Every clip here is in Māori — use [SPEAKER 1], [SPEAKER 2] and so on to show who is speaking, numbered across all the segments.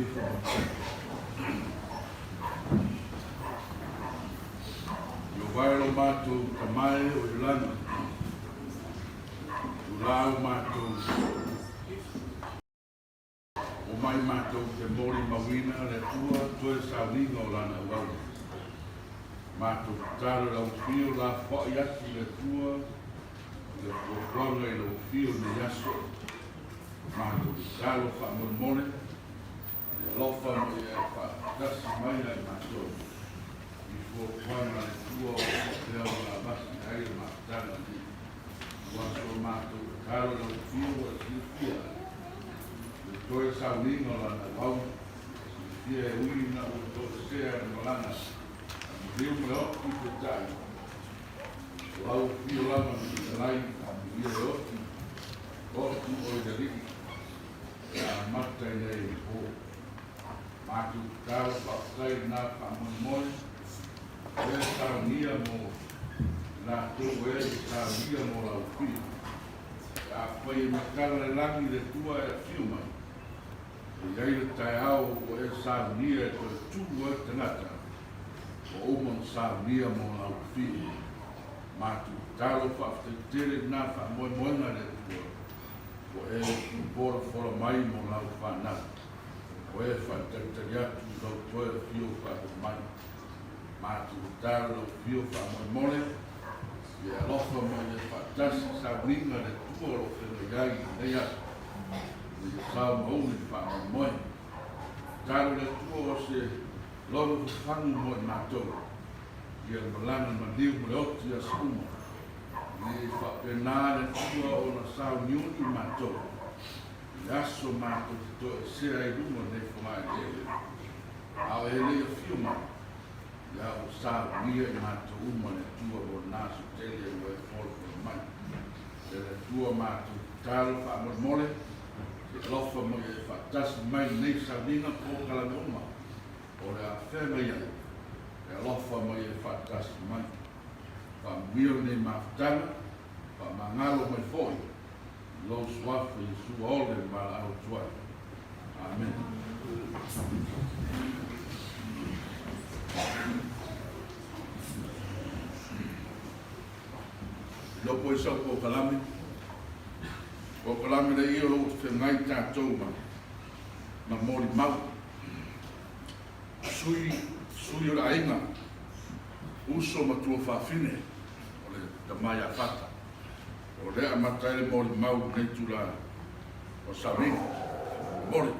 [SPEAKER 1] Yo vai lo mātou kamai o ilana. Ulau mātou. O mai mātou te mori mawina le tua toe sauninga o lana wau. Mātou tāra lau fio la whai ati le tua. Le kuakuanga i lau fio ne yaso. Mātou tālo wha mone. Lofa mo e whakasi mai ai mātou. I kuakuanga le tua o te au la basi ai le mātana ni. Waso mātou tāra lau fio o silfia. Le toe sauninga o lana wau. Silfia e uina o toe sea e malana. Rio me oti te tai. Lau fio lama ni te lai, ia e oti. Oti o i te riki. Ia mata i nei o. Mātu tāra whakatai nā whamoi. E saunia mo nā tō e saunia mo lau fio. Ia whai e makala e langi le tua e fio mai. Ia i le tai au o e saunia e koe tū e tangata. O omon saunia mo lau fio. Mātu tālo whaftetere nā whamoemoenga le tua. O e kupora whora mai mo lau whanau. O e whantautari atu lau toe fio whakomai. Mātu tālo lau fio whamoemone. I alofa mo e whatasi sauninga le tua lo whenua iai nei atu. I sau mauni whamoemoe. Tālo le tua o se loro whangu mo i mātou. Ia malanga ma liu mo le oti a skuma. Ni whapena le tua o na sau niuni mātou. I aso mātou te toe sea i runga nei whamai ele. Ao e lea fio mai. Ia o sau nia i mātou uma le tua o nasu tele o e wholo o mai. E le tua mātou tālo whamor mole. E lofa mo e whatasi mai nei sauninga ko kalanoma. O le a whema iai. E alofa mai e whatasi mai. Wha mio nei mawhtanga, wha mangalo mai fōi. Lo swafa i sua ole ma au tuai. Amen. Lopo i sau ko kalame. Ko kalame le ia lo te whengai tātou ma. Ma mori mau. Sui o la inga, uso matua whawhine, o le tamai a whata. O lea matai le mori mau nei tula o Saringa. Mori.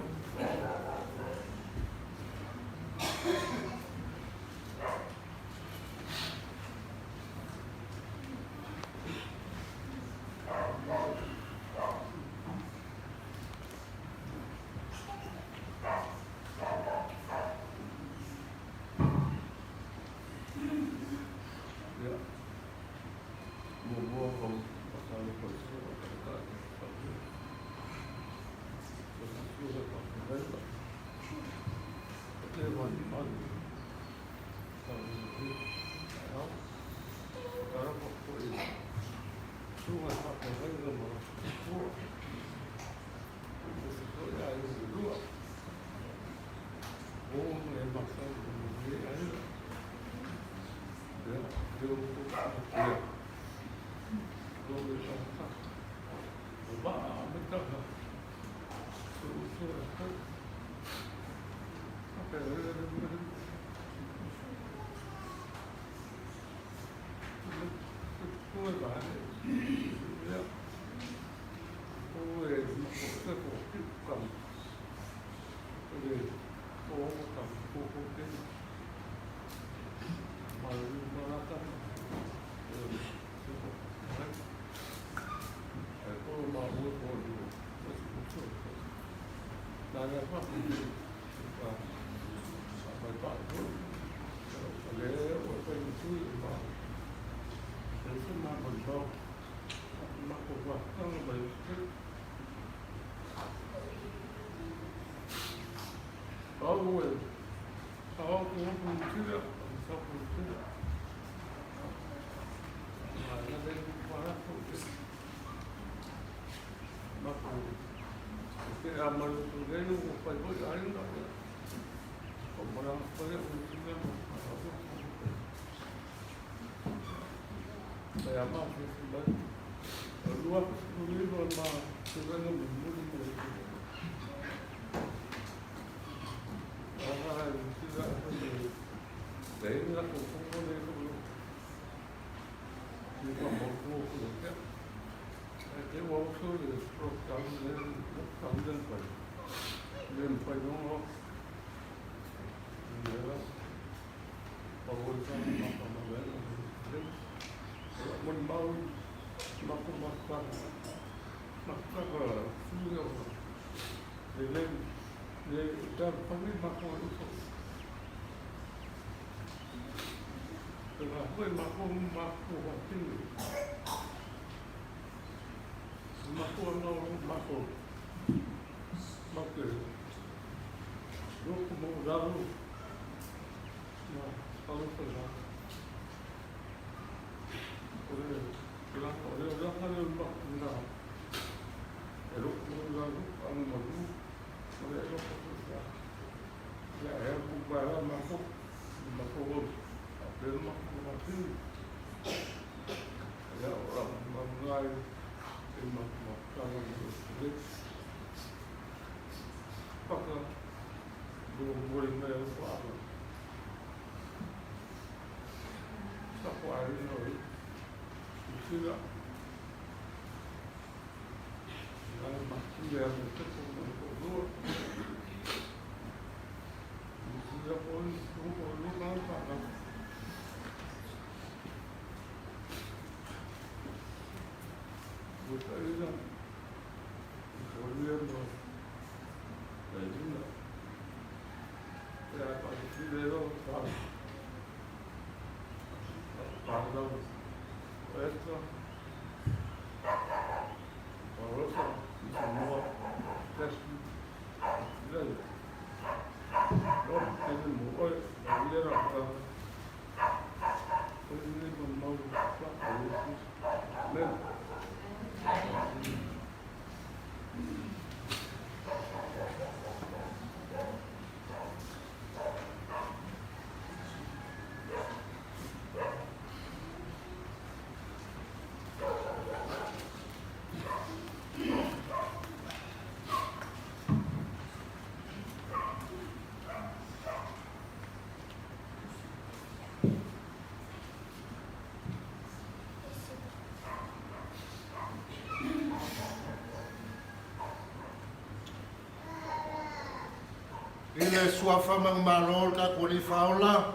[SPEAKER 2] Ile suafa mang malol ka kuli faula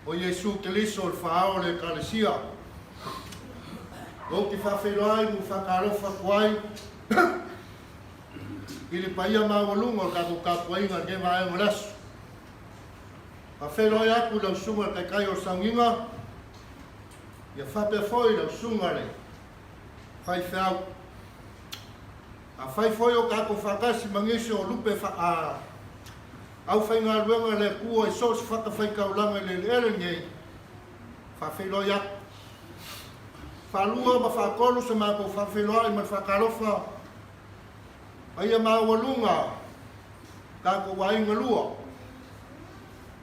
[SPEAKER 2] o Yesu Kiliso fao le kalesia o ki fa felai mu fa karofa kwai ile paia mawalunga ka ku ka kwai nga ke vai ngolas fa felai aku lo sunga ka kai o sanginga ya fa pe foi lo sunga le fai fao a fai foi o ka ko fakasi mangisi o lupe fa a au fai ngā ruenga le kua e sos whaka fai kaulanga le lere ngei fa whelo ia fa lua ma fa kolu sa mako fa whelo ai ma whakarofa ai a mawalunga ka ko wainga lua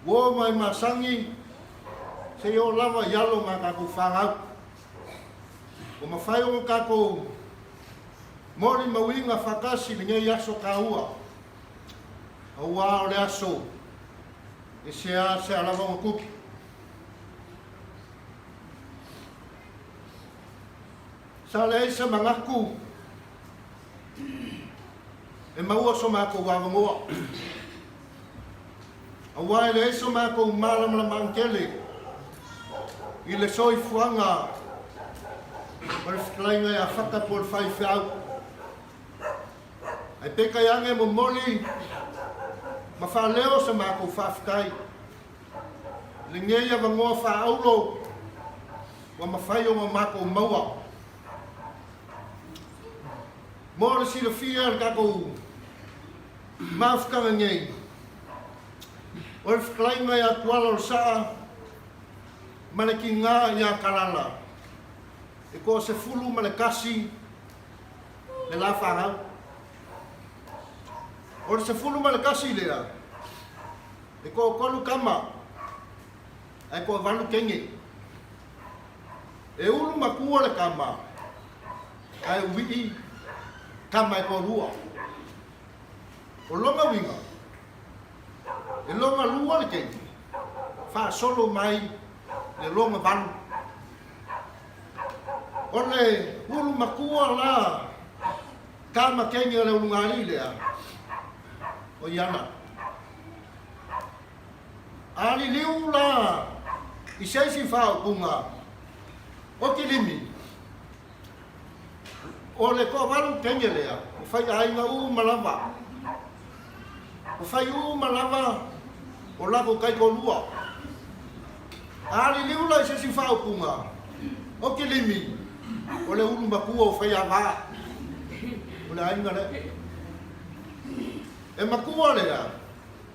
[SPEAKER 2] wo mai masangi se o lava yalo ma ka ko whangau o ma whai o ka ko mori mawinga whakasi le ngei aso ka ua Awa ole aso e se alava o kuki sa le isa mangaku e maua so mako wawangoa awa e le isa mako malamala mangkele i le soi fuanga o le fiklainga e a whakapol whai whiau ai peka yange mo moli ma fa leo sa mako fafkai le ngeia vangoa fa aulo wa mafai o mako maua mora si le fia ka ko mafka ngei o le fklainga ya tuala o saa malaki nga ya kalala e ko se fulu malakasi le la fa o se fulu malakasi lea e ko kolu kama e ko valu kenge e ulu makua le kama ai wii kama e korua o longa winga e longa lua le kei fa solo mai le longa balu o le ulu makua la kama kengi le ulungari lea o iana ali liu la i seisi whao punga o Kilimi o le ko waru kengi lea o whai ainga malava o whai malava o lako kai ko lua ali liu la i seisi whao punga o Kilimi o le ulu makua o whai awa o le ainga le e makua lea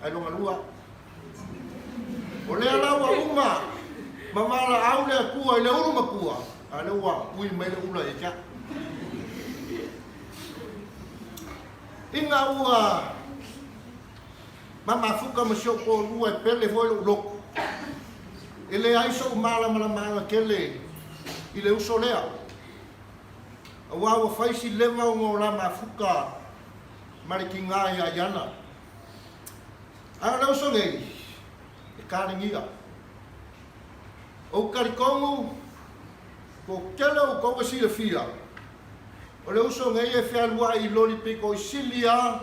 [SPEAKER 2] ai longa lua o le alaua uma mamala au le kua i le ulu makua a le ua ui mai le ula e kia inga ua mama fuka masio ko lua e pele foi lo loko e le aiso mala kele i le uso lea a wawa faisi leva o ngola ma fuka marikinga ia iana a le uso nei e kāringia o karikongu ko kele o koga sila fia o le uso nei e whea lua i lori piko i silia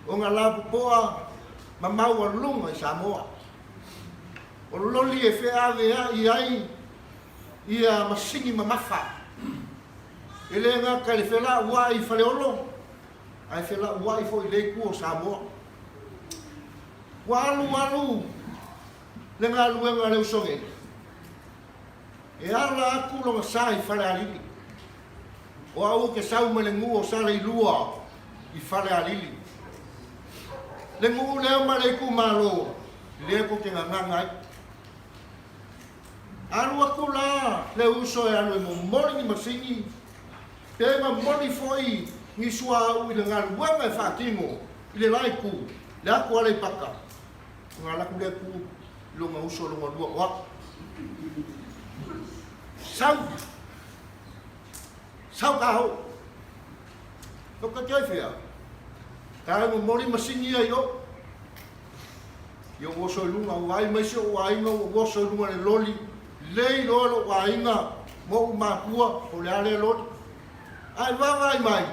[SPEAKER 2] o ngā lapu poa ma maua lunga i Samoa o loli e whea avea i ai i a masingi ma mafa e le ngā kai whela ua i whaleolo ai whela ua i fo i leiku o Samoa walu le ngā luenga le usonge e ala aku longa sa i whale alili o au ke sau me le ngu o sa le lua i whale alili le ngu leo ma le ku malo le ko ke ngangai alu aku la le uso e alu e momori ni masingi te ma mori foi ni sua au i le ngā luenga e whakingo i le laiku le aku ale paka ngā laku le ku longa uso longa lua wa sau ka ho to ka kai fia ka mo mori masingi ai yo wo so lunga wai mai so wai no wo so lunga le loli le lo wai nga mo ma tua o le ale loli ai vai mai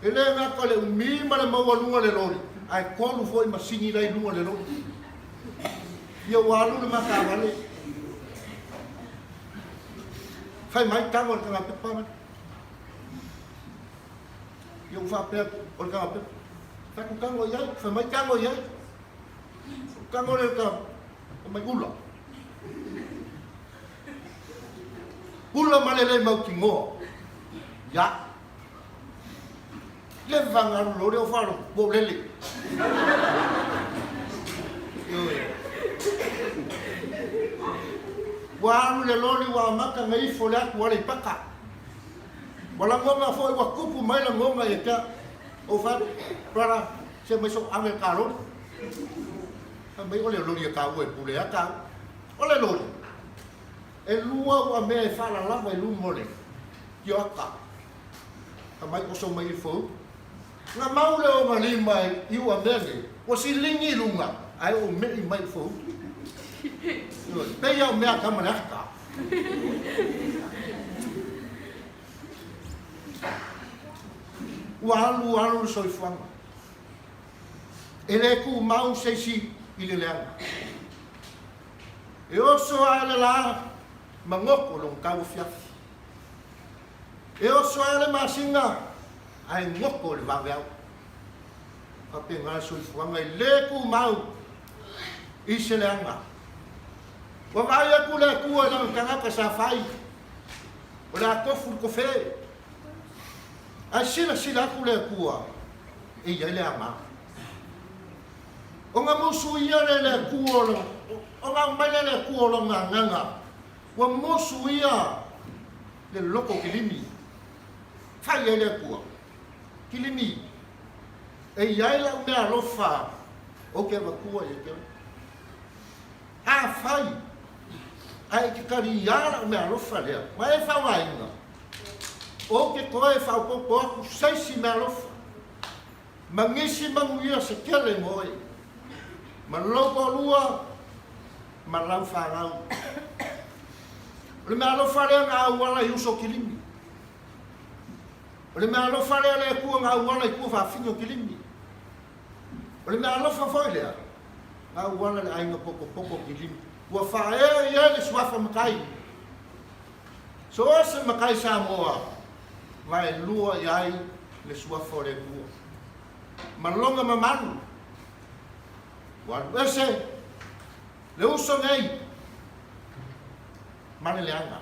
[SPEAKER 2] ele nga ka le mi ma le mo lunga le loli ai ko lu foi masingi dai lunga le loli yo walu le makawale fai mai tango le kanga pepa yo fa pe o kanga pe fa ku tango yai fa mai tango yai tango le ka mai gula male mau kingo ya le vanga lo le fa lo bo lele yo walu le loli wa maka ngai fole aku wale paka wala ngonga foi wa kupu mai la ngonga e ka o fa para se mai so ame karo mai ole loli ka we pule aka ole loli e lua wa me fa la la mai lu mole yo aka mai ko so mai fo nga maule o mali mai iu amenge o si lingi lunga ai o me mai fo pe ya me aka manaka walu so ifanga ele ku mau se si ile leanga e o so ala la mangoko long kau fia e o so ala masinga ai ngoko le vangau ape nga so ifanga le ku mau ise leanga wa vai ku le ku ala kanga ka sa fai ola tofu ko fe ai sila ku le ku e ia le ama o nga mosu ia le ku o nga mai le ku o nga wa mosu ia le loko Kilimi fai le ku Kilimi e ia la me alofa o ke va ku e ke a fai ai ke kari yara me alofa lea ma e whawainga o ke koe whaupopo aku saisi me alofa mangisi manguia se kele moe ma loko lua ma lau whanau le me alofa lea ngā uala i uso Kilimi le me alofa lea lea kua ngā uala i kua whawhingo Kilimi le me alofa foi lea ngā uala le ainga poko Kilimi ua whae ia le suafa makai so ase makai sa moa vai lua iai le suafa o le kua malonga mamanu wan ese le uso nei mane le anga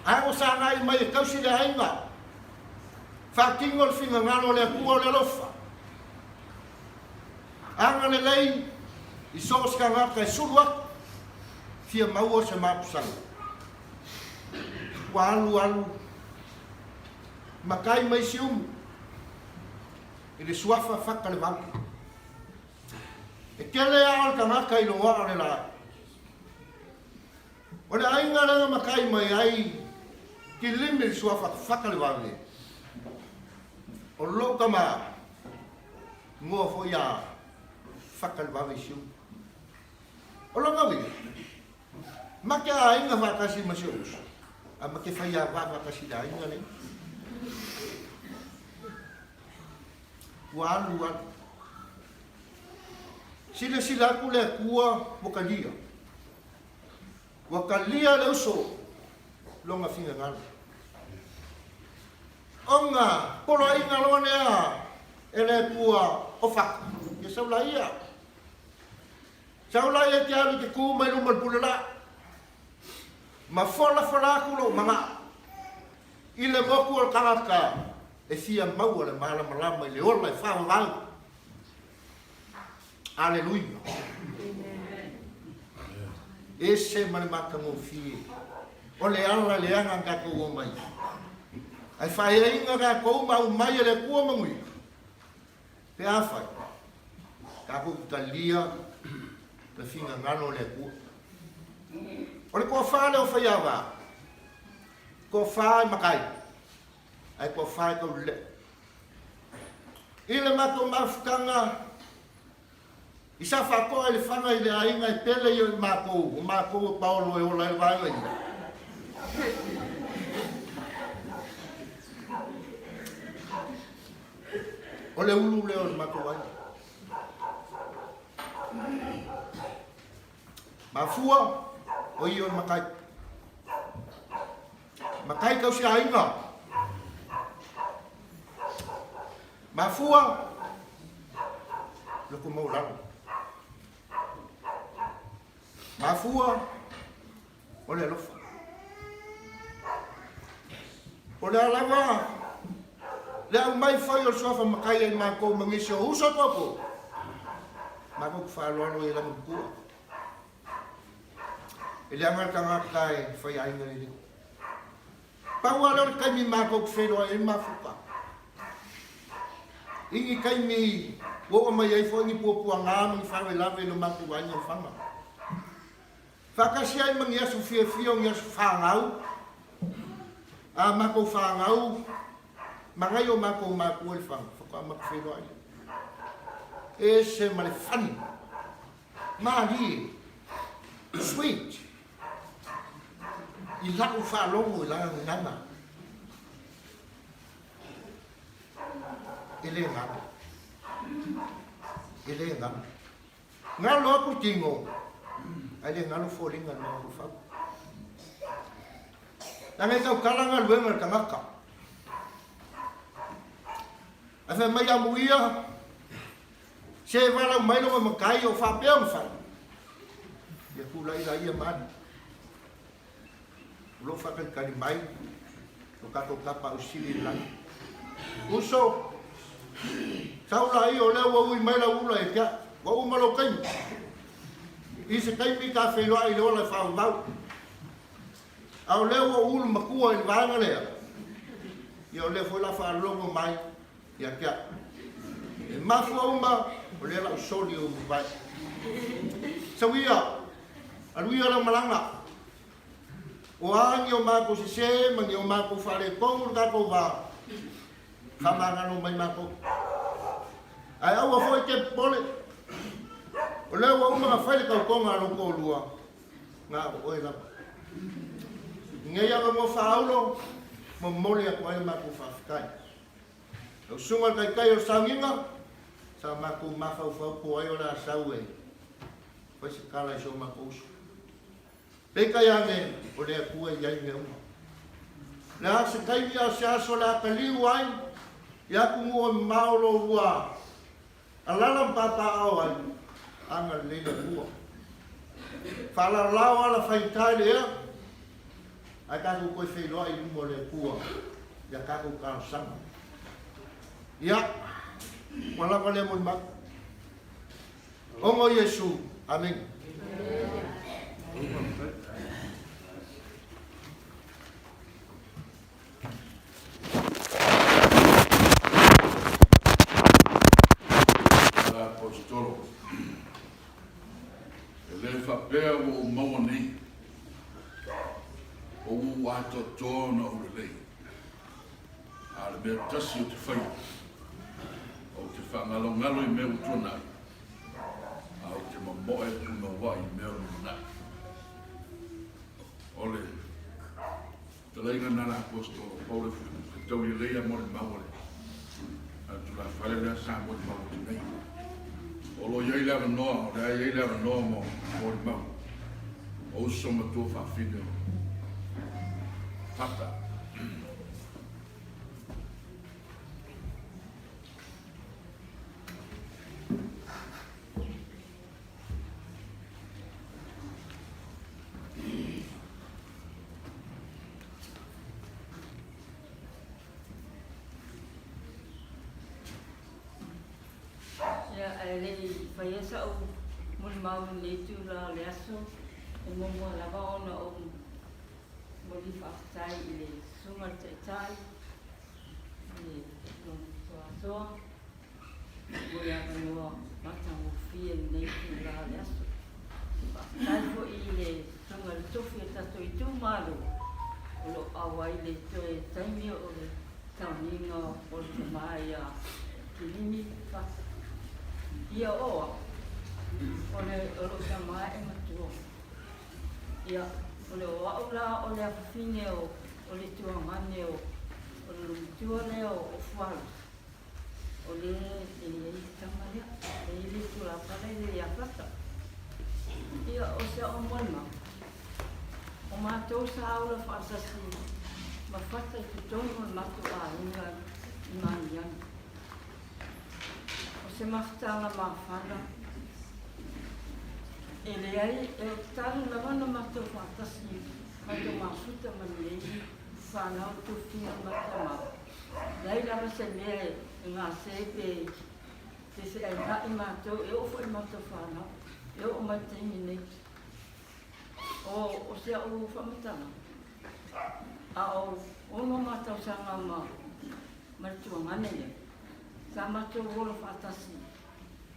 [SPEAKER 2] ai o sa ngai mai kausi le ainga fatingo le finga ngalo le kua le lofa anga le lei i sos ka ngaka i surua fia maua se mapusanga wa alu makai mai siumu i le suafa whaka le wangi e kele ao ka ngaka i loa le la o le ainga ranga makai mai ai Kilimi le suafa whaka le wangi o loka ma ngoa fo ia whaka le wangi siumu o longa wi make a inga vakasi masius a make fai a vakasi da inga le walu sila kule kua wakalia le uso longa finga ngal onga polo inga lone a ele kua ofa ye saula ia saula ia tialu te ku mai lumal pulela ma fola kulo manga ile moku al karaka e fia mau le mala malama ile ola fa va aleluia ese mane makamu fi ole ala le anga ka ko mai ai fa inga ka ko mau mai le ku mangui pe afa ka ko talia le finga ngano le ku ole ko fa le o fa yava ko fa makai ai ko fa ko le ile mako mafkanga isa fa ko ele fanga ile ainga i pele yo mako Paulo e ola vai ole ulu le o mako vai mafua o io makai kau si ainga mafua loko mau lang mafua ole lofa ole alawa le mai foi o sofa makai ai mako mangisho uso popo mako fa lo e la mukua ele angar kanga kai foi ai ngani pawalor kai mi mako fero e mafupa ingi kai mi wo mai ai foi ni pupu anga mi fa la ve no mako wa ni fanga fakasi ai mangia su fie ngia su fangau a mako fangau mangai o mako el fang fa mako fero ai ese male fani mali sweet i lau fa longo la ngana ele ngana ngalo ku tingo ale ngalo folinga no ku fa ngai ka kalanga luenga kamaka asa mai amuia se vala mai no makai o fa peon fa ya kula ila ia man lo fa kan kali mai o ka to tapa o sili lan uso saula i o le wo i mai la ula e ka wo malo kai i se kai mi ka fe lo ai lo la fa mau au le wo ul makua i vanga le yo le foi la fa longo mai ya ka e mafu uma o le la soli o vai so ia Alui ala malanga. O angi o mako se mangi o mako fale pong ka ko va. Kamanga no mai mako. Ai au foi ke pole. O le wa uma fale ka ko ngalo ko lua. Nga o ela. Ngeia mo faulo mo mole ko ai mako fa kai. O sunga kai kai o sanginga. Sa mako mafau fau po ai o la saue. Foi se kala so mako. Peka yange o le kua yai me uma. Na se kai ia se aso la kaliu ai, ia kumu o maolo ua. Alala mpapa au ai, anga leila kua. Fala lau ala whaitai lea, ai kaku koe whailoa i lumo le kua, ia kaku kao sama. Ia, malaka le moi mak. Ongo Yesu, amen.
[SPEAKER 1] Apostolo. Ele whapea o maua nei. O wato tōna o lei. A le mea tasi o te whai. O te whangalongalo i mea utonai. A o te mamoe una wai mea unai. Ole. Te leina nana apostolo. Paule te tau i leia mo le maua le. A tu la whare lea sa mo le maua te nei. Olo yai lava noa, o rea yai lava noa mo o le mau. O so matua whawhine o. Tata.
[SPEAKER 3] Vaivase Uta le tūra le aso e momo lava ona o moli whakatai i le sunga taitai i le toa moli aka noa matango fia nei tūra le aso whakatai po i le sunga le tofi e tato i tūmaro o lo awa i le toe taimi o le tauninga o le mai a Kilimi ia oa o le rosa mai e matua. Ia o le oa o la o le awhine o le tua mane o le lumtua le o fuaru. O le i tamalea, le i tura pare le ia plata. Ia o se o moima. O mātou sa aula whaasasi ma whata i tutongo le matua a inga i mani anu. Se maftanga mawhana. E leai, e o taru na wana mato whatasi, mato mawhuta manei, whanau tu whina mato mau. Nei lama se mea e ngā sepe, te se ai nai mato, e ofo i mato whanau, e o matini nei. O se au whamatanga. A o ono matau sanga matua manea. Sa matou ora whaatasi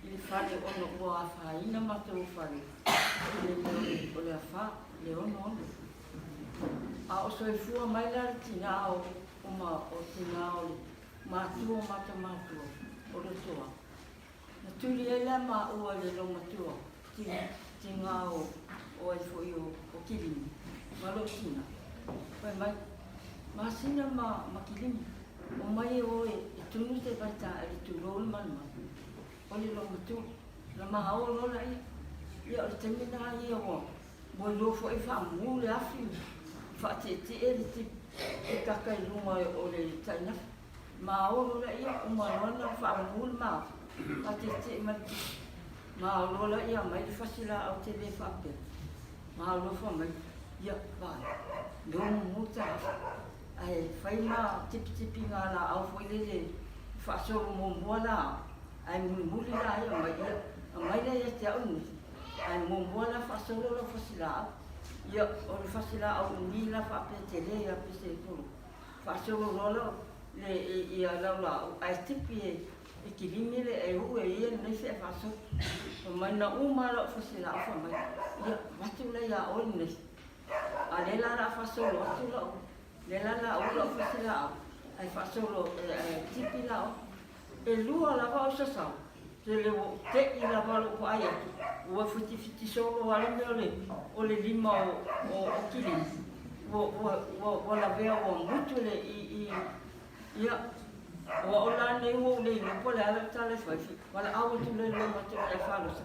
[SPEAKER 3] i le whare ono ua a whaina matou whare i le meo o le a wha, le ono. A o soi fua mai lari tina o tina o le mātua matua o le toa. Na turi e la ma ua le lo matua, tinga o ai foi o Kilimi, malo tina. Pai mai, masina ma Kilimi, o mai o tunu te baita ali tu rol manma oli lo mutu la mahao lo la ia o temina ia o mo lo fo e fa mu le afi fa te ele te kakai luma o le taina ma o lo la ia o ma no fa mu ma fa te ma o lo la ia mai fa sila o te le fa pe ma lo fa mai ia ba do muta ai fai ma tipi nga la au foi le whaasoro mō moana ai muli la ai mai la ia te au ai mō moana whaasoro la whasila ia o le whasila au ni la whape te le ia pese kuru whaasoro rola le ia laula ai tipi Kilimi le e hu e ia nei se faso. O mai na uma lo fasila fa mai. Ia watu le ia o nei. A le la faso lo watu lo. Le la o lo fasila. Ai faso lo tipi la o. E lua la va o sa. Se le te i la va lo ko ai. O fiti solo ala me o le lima o Kilimi. O la vea o mutu le i ia. O la nei o le no pole ala tale fai wala au tu le le mate e falosa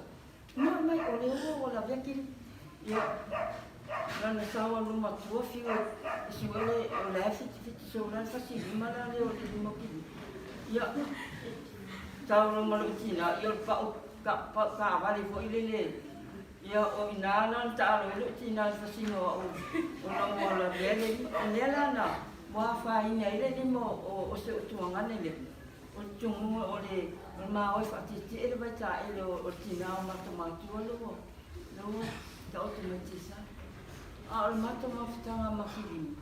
[SPEAKER 3] no mai o le o la veki ia la na sawa no matu fi o si wele o la fiti so la fa si mala le o le mo ki ia tau no malo tina ia pa vale fo ile le ia o ina na ta lo le tina fa si no o na mo la le la na wa fa ina ile ni mo o se tuanga nele o tungu o le ma o fa ti ele vai ta ele o tina o matomatu lo ta o te metisa a o matomatu tanga makilimi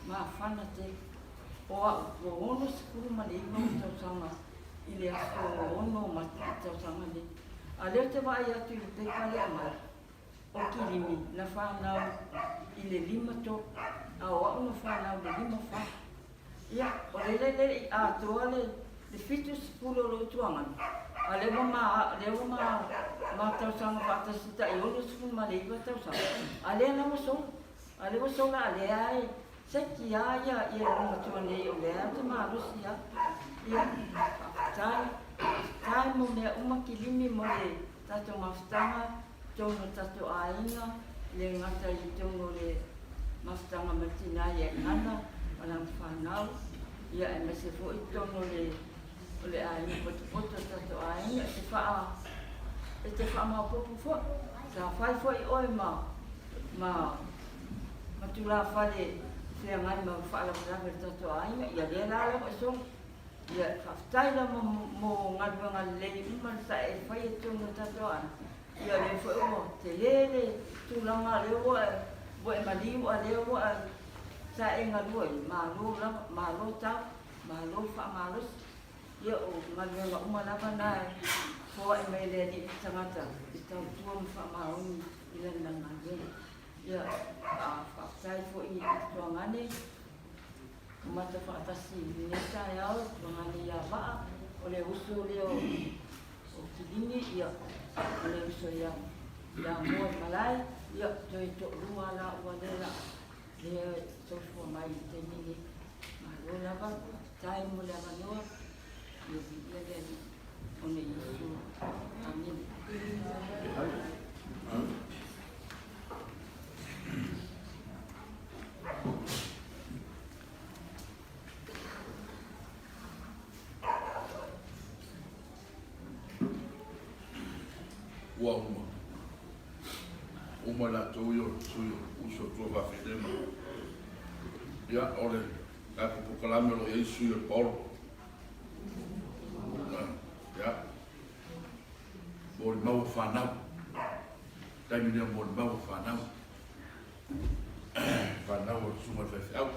[SPEAKER 3] ma fana te o ono skuru ma le mo ta sanga ile aso ono ma ta sanga le a le te vai atu te kale ma o Kilimi na fa na ile lima to a no fa le lima fa ia o le a to le fitus pulo lo tuanga a le ma ta sang fa ta sita e o su ma le ta sa a le na so la le ai se ki ia no to le o le te ma rusia ia tai mo me uma Kilimi mo le tato mastanga tono tato ainga le ngata i tono le mastanga matina ia ngana ala whanau ia e mese fo i tono le ainga poto tato ainga e te wha ma popo fo sa whai fo i oi ma tula whale whia ngai ma whaala whaala tato ainga ia le lala e so ia whaftaila mo ngadwanga lei umar sa e whai e tono tato ainga ia le fo o te lele tulanga le o e maliu a le o sa e ngaloi ma lo ta ma lo fa ma lo ia o ngalwenga uma lava na fo e me le ni tangata i tau tuam fa ma o ile na ngalwe ia a fa sai fo i tuangane mata fa tasi ni sa ia o tuangane ia va o le usu le o Kilimi ia le uso ia mo malai ia to rua la ualela le to fo mai te mini ma lo lava tai mo lava no ia le one isu amin uma la tuyo uso tu va fedema ya ore la proclame lo yesu el polo ya bol mau fanau dai mi bol mau fanau suma fe au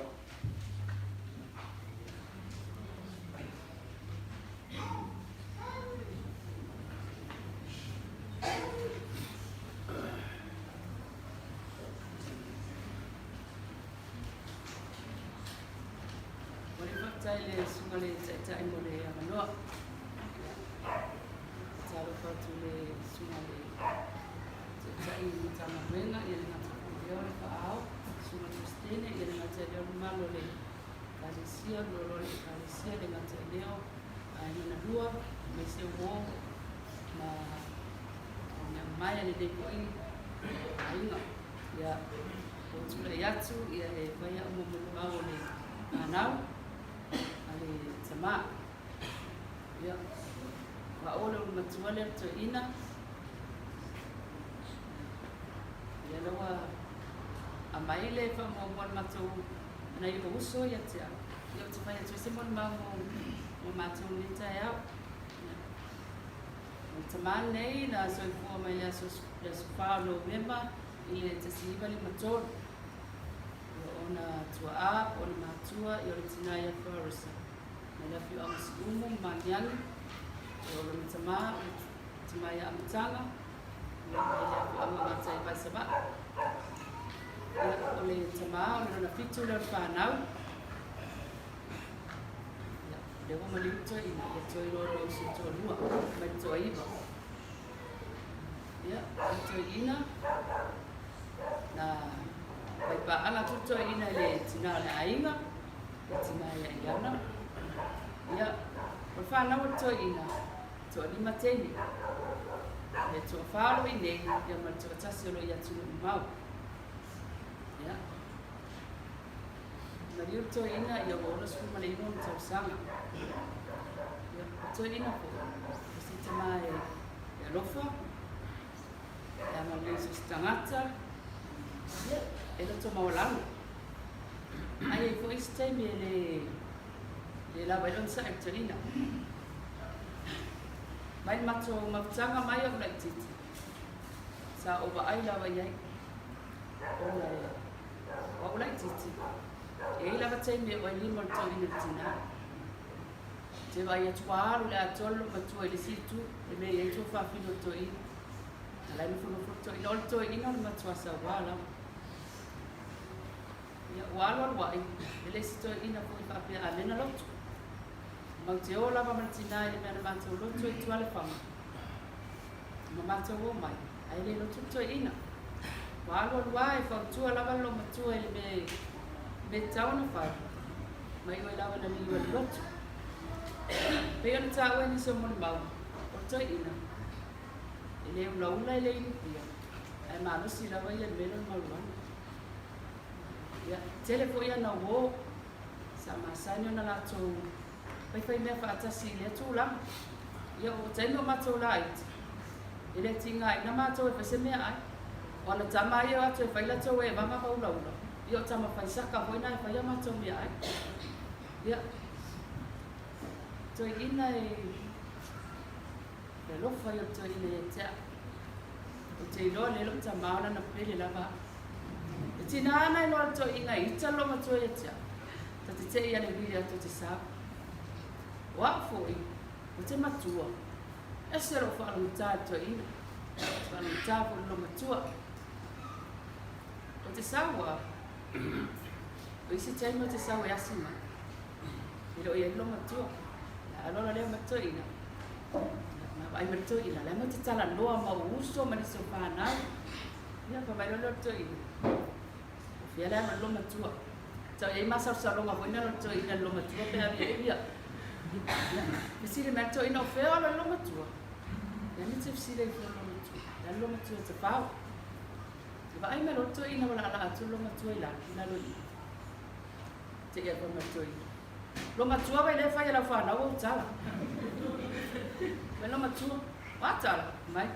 [SPEAKER 4] le sungale tai mo le amanoa talo fatu le sungale tai ni tama venga ia na yo pa au sungale stene ia na tele malo le kalisia lo le kalisia le na tele ai na lua me se wo na na mai le ko i ai no ia o tule yatu ia e vai a mo mo le anau ale tama ya wa ole matuale to ina ya lawa amaile fa mo matu na yo uso ya tia yo te fa ya te mo matu ni ta ya tama nei na so fo mai ya so fa November ile te siba li mator ona tua ona matua yo tina ya forest na la fi am skumu manyan o le tama ia amatanga ia ngata i paisama ia o le tama o le na fitu le whanau ia le o maliuta i ia toi roro si toa lua mai toa iwa ia toi ina na pai paanga tuto ina le tina le ainga le tina ia iana ia o whanau toi ina toa lima teni le toa whalo i nei ia ma toa tasi o lo ia tunu i mau ia mariu toi ina ia o oras fuma le ino tau sanga ia toi ina po si tama e lofa ia ma le sus tangata ia e lo toa mawalangu ai e fo isi taimi e le lawa ilon sa e toi ina mai mato mafutanga mai o lai titi sa o ba ai lawa iai o lai o lai titi e lawa taimi o ili mo to ina tina te vai atuaru le atolo matua ili situ e me e tu fa fino to ina ala ni funo to ina o to ina matua sa wala ya wala wai ele situ ina ko fa pe alena lotu mau te ola ma martina i mea na mātou lotu i tuale whama. Ma mātou o mai, ai le lotu to ina. Wa alo alua e whautua lawa lo matua i me tauna whai. Mai oi lawa na liwa li lotu. Pea na tāua ni sa moni mau, o to ina. I le ula i le inu pia. Ai mālosi lawa i al melo maluana. Ia, tele po ia na wo, sa māsaino na lātou pai mea whaatasi le tūlama. Ia o taino mātou la iti. I le tinga ai na mātou e whaise mea ai. O ana tama ia atu e whaila tau e wanga paula ula. Ia o tama whaisaka hoina e whaia mātou mea ai. Ia. Toi ina e... Le lofa ia toi ina e tea. O te iloa le lo ta maona na pele lava. E tina ana iloa toi ina i talo mātou e tea. Ta te te ia le vili atu te sāpu. Wa foi, o te matua. E se ro wha aluta to ina. Wha aluta po lo matua. O te sawa. O isi taimo te sawa e asima. I lo i lo matua. La alola leo matua ina. Ma ai matua ina. La mo te tala loa ma uso ma ni so whanau. Ia pa mai lo to ina. O fia lea ma lo matua. Tau e masau sa longa hoina lo to ina lo matua pe a ia. Me sire me to ina feo la lo matua. Ya ni te sire fo lo matua. La lo matua te pau. Te vai me lo to ina wala ala atu lo matua ila ina lo ina. Te ia ko matua ina. Lo matua vai le fai la fa na o tala. Me lo matua. Wa tala mai.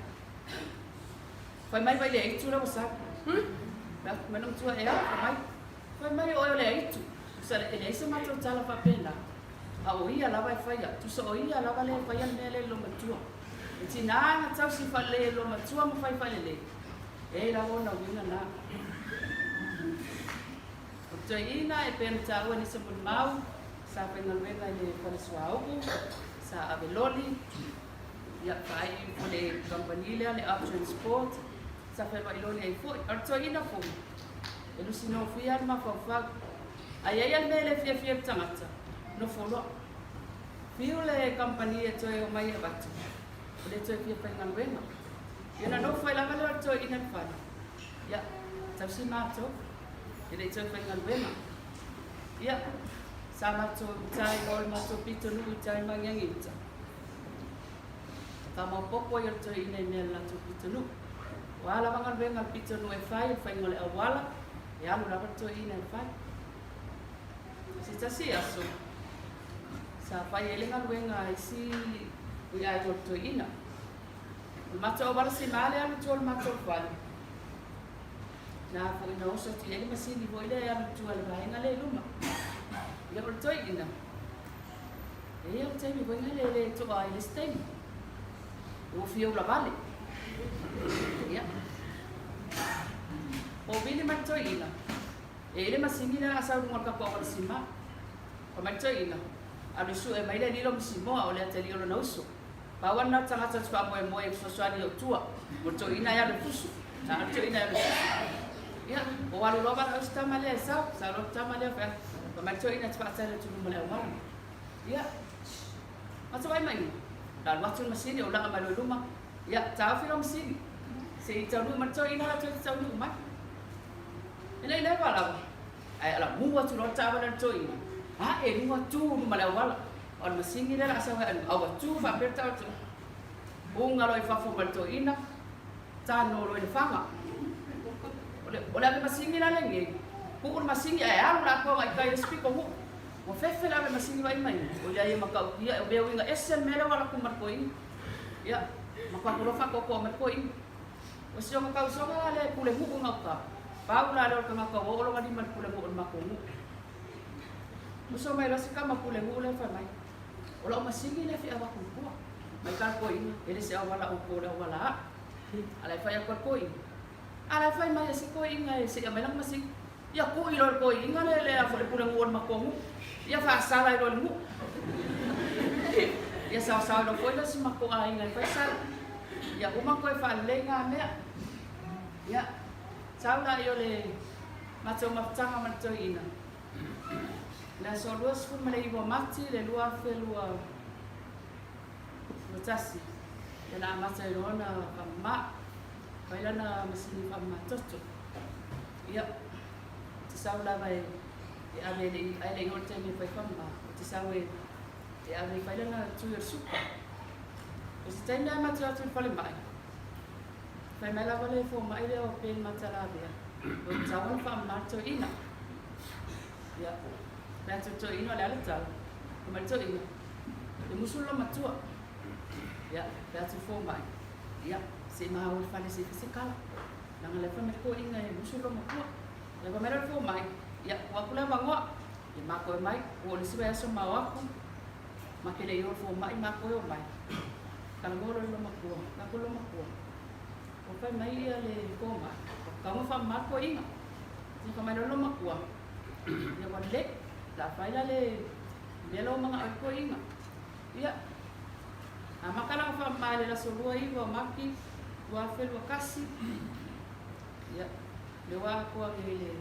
[SPEAKER 4] Fai mai vai le itu la sa. Me lo matua e a mai. Fai mai o le itu. Sa le se matua tala fa pena. A o ia lava e whaia, tu sa o ia lava le whaia mea le lo matua. E tina anga tau si whale lo matua ma whai whale le. E la o na wina na. O toi ina e pēna tā ua ni sa mun mau, sa whaingaluenga le whale sua oku, sa aveloli, ia whai po le kampanile le up transport, sa whainwa iloli ai fui. Ar toi ina fui. E lusi no fia ma whawhag. Ai ai al mele fia tangata. No follow. Fiu le company e toi o mai e batu. Le toi fia whaingaluenga. Ia no whai langa leo toi ina whai. Ia, tau si mātou. Ia le toi whaingaluenga. Ia, sa mātou utai o le mātou pito nu utai mangiangi uta. Ka mau popo ia toi ina i mea mātou pito nu. Wala wangaluenga pito nu e whai, whaingole awala. E alu lava toi ina e whai. Si tasi aso. Sa whai e lenga luenga i si i ai to ina. Mata o wala si male alu tol mata o whale. Na fo ina oso ti ele masini vo ile alu tuale vaenga le luma. Ia o to ina. E o te mi vo ina le to ai le stemi. O fio la vale. Ia. O vini mata ina. E ele masini na asa runga ka po wala sima. O mata ina. Alu su e mai le lilo msimoa o le ate lilo na uso. Pawana tangata twa moe so swali o tua. Mo to ina ya le fusu. Ta to ina ya le fusu. Ya, o walu loba o sta male sa lo sta male fa. Pa ma to ina twa tsale tu mo le wa. Ya. Asa vai mai. Dan watu masini o la malo luma. Ya, ta fi lo masini. Se ta lu ma to ina la to ta lu ma. Ile ile wala. Ai ala mu watu lo ta wala to ina. Ha e mu watu mo le wala. On masini le asa wa au watu fa perta tu. Unga lo fa fo to ina. Ta no lo le fanga. Ole ke masingi la lengi. Pukul masingi ai alu la ko ai kai speak ko. Mo fefe la masingi vai mai. O ya ye maka dia o be winga esen mele wala ku mar ko in. Ya, maka ko fa ko mar ko in. O sio ka so la le kule hu ko ngaka. Paula lo ka ngaka o lo ngadi mar kule mo ma ko mu. O so mai la sika ma kule hu le fa mai. O lo masingi le fi aba ku ko. Mai ka ko in, ele se wala o ko la wala. Ala fa ya ko in. Ala fai mai si ko inga se ya melang masing ya ko ilor ko inga le fa le pulang won makomu ya fa sala ilo mu ya sa lo ko ila si mako ai ngai fa sala ya uma ko fa lenga me ya saula yo le macho mafanga macho ina la so los fu mele ibo mati le lua fe lua lutasi ya na macho rona ma Bailana masini fama toto. Ya. Tisaula vai ave ai le ngote mi fai fama. Tisawe ave bailana tu yer suka. Estenda matra tu fale mai. Fai mai la vale fo mai le o pen matala bia. O tawon fama to ina. Ya. Na to ina la la tal. Ko to ina. Le musulo matua. Ya, da tu fo mai. Ya. Si mau fale si kala nang le fa ko inga e musulo mo ko le ba mera fo mai ya wa kula bango e ma ko mai o le siba so ma wa ko ma ke le yo fo mai ma ko yo mai kala mo lo ma ko na ko lo ma ko o fa mai ya le ko ma ka mo fa ma ko inga si ka mai lo ma ko ya wa le la fa le lo mga ko inga ya ama kala fa mai le la so lo i wa maki Wafel wakasi, ya, lewa aku agile,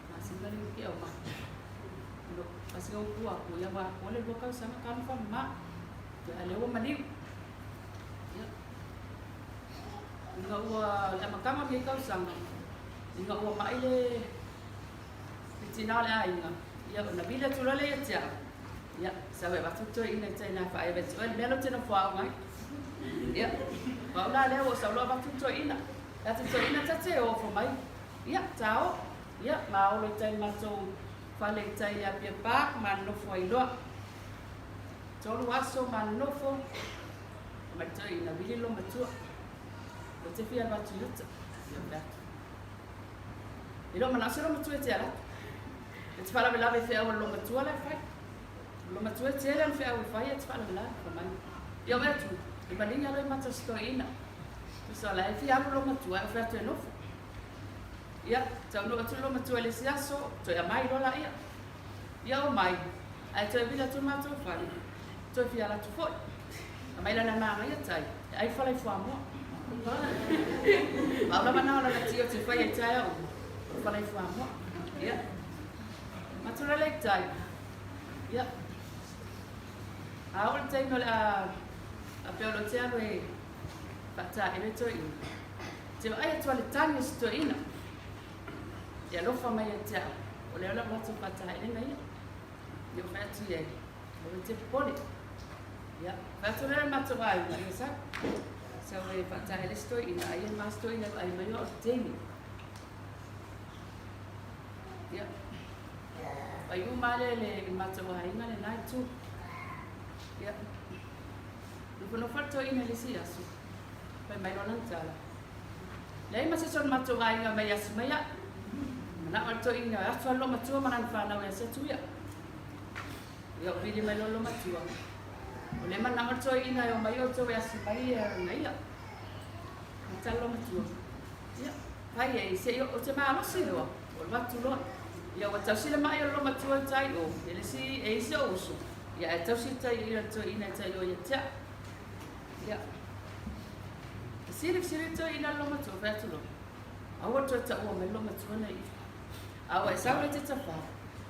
[SPEAKER 4] masih balik ke awak, lo masih aku ya wah, boleh buka sama kamu faham mak, ya lewa mandi, ya, enggak wah, lama kamu beli kau sama, enggak wah mak ile, Cina le inga, ya, nabi le cula le ya, sahabat waktu tu ini Cina faham, betul, melo Cina faham, ya. Paula le o sa lo ba tu ina. La tu ina tse o fo mai. Ya, chao. Ya, ma o le tai ma so fa le tai ya pia pa ma no fo i lo. Cho lo aso ma no fo. Ma tu ina bili lo ma tu. O te fia ba tu yuta. Ya ba. Ilo ma na so lo ma tu e te ala. E te fala me la ve fe o lo ma tu ala fa. Lo ma tu e te ala fe o fa ya te fala me la fa mai. Yo me tu. E balinha lo mata sto ina. Tu sa la fi alu lo matua e fa tu no. Ya, ta no tu lo matua le siaso, to ya mai lo la ia. Ya o mai. Ai tu bila tu mato fa. Tu fi ala tu fo. A mai la na ma ia tai. Ai fa le fo mo. Ba la mana la ti o te fa ia tai o. Fa le fo mo. Ya. Matura le tai. Ya. A o tai no la Apelo te alo e pata e to ina. Te ai to le tani sto ina. Ya lo fa mai te. O le ola mo pata e nei. Yo fa tu e. O te poli. Ya, fa to le ma to vai, ya sa. So e pata e sto ina, ai ma sto ina ai mai o teni. Ya. Ai u male le ma to vai, ina le nai tu. Ya. No falto ina le siasu. Pai mai no lantala. Lei ma se son mato ai nga mai asmaya. Mana falto ina aso lo mato mana fa na ya se tuya. Yo vili mai lo mato. O le mana falto ina yo mai o to ya asmaya ngai ya. Mata lo mato. Ya. Pai e se yo o te ma lo se lo. O mato lo. Ya o tau sile mai lo mato tai o. Ele si e se o so. Ya tau si tai ina to ina tai o ya ta. Ia. Siri to ina loma to vetulo. Awa to ta o me loma to na i. Awa sa te ta fa.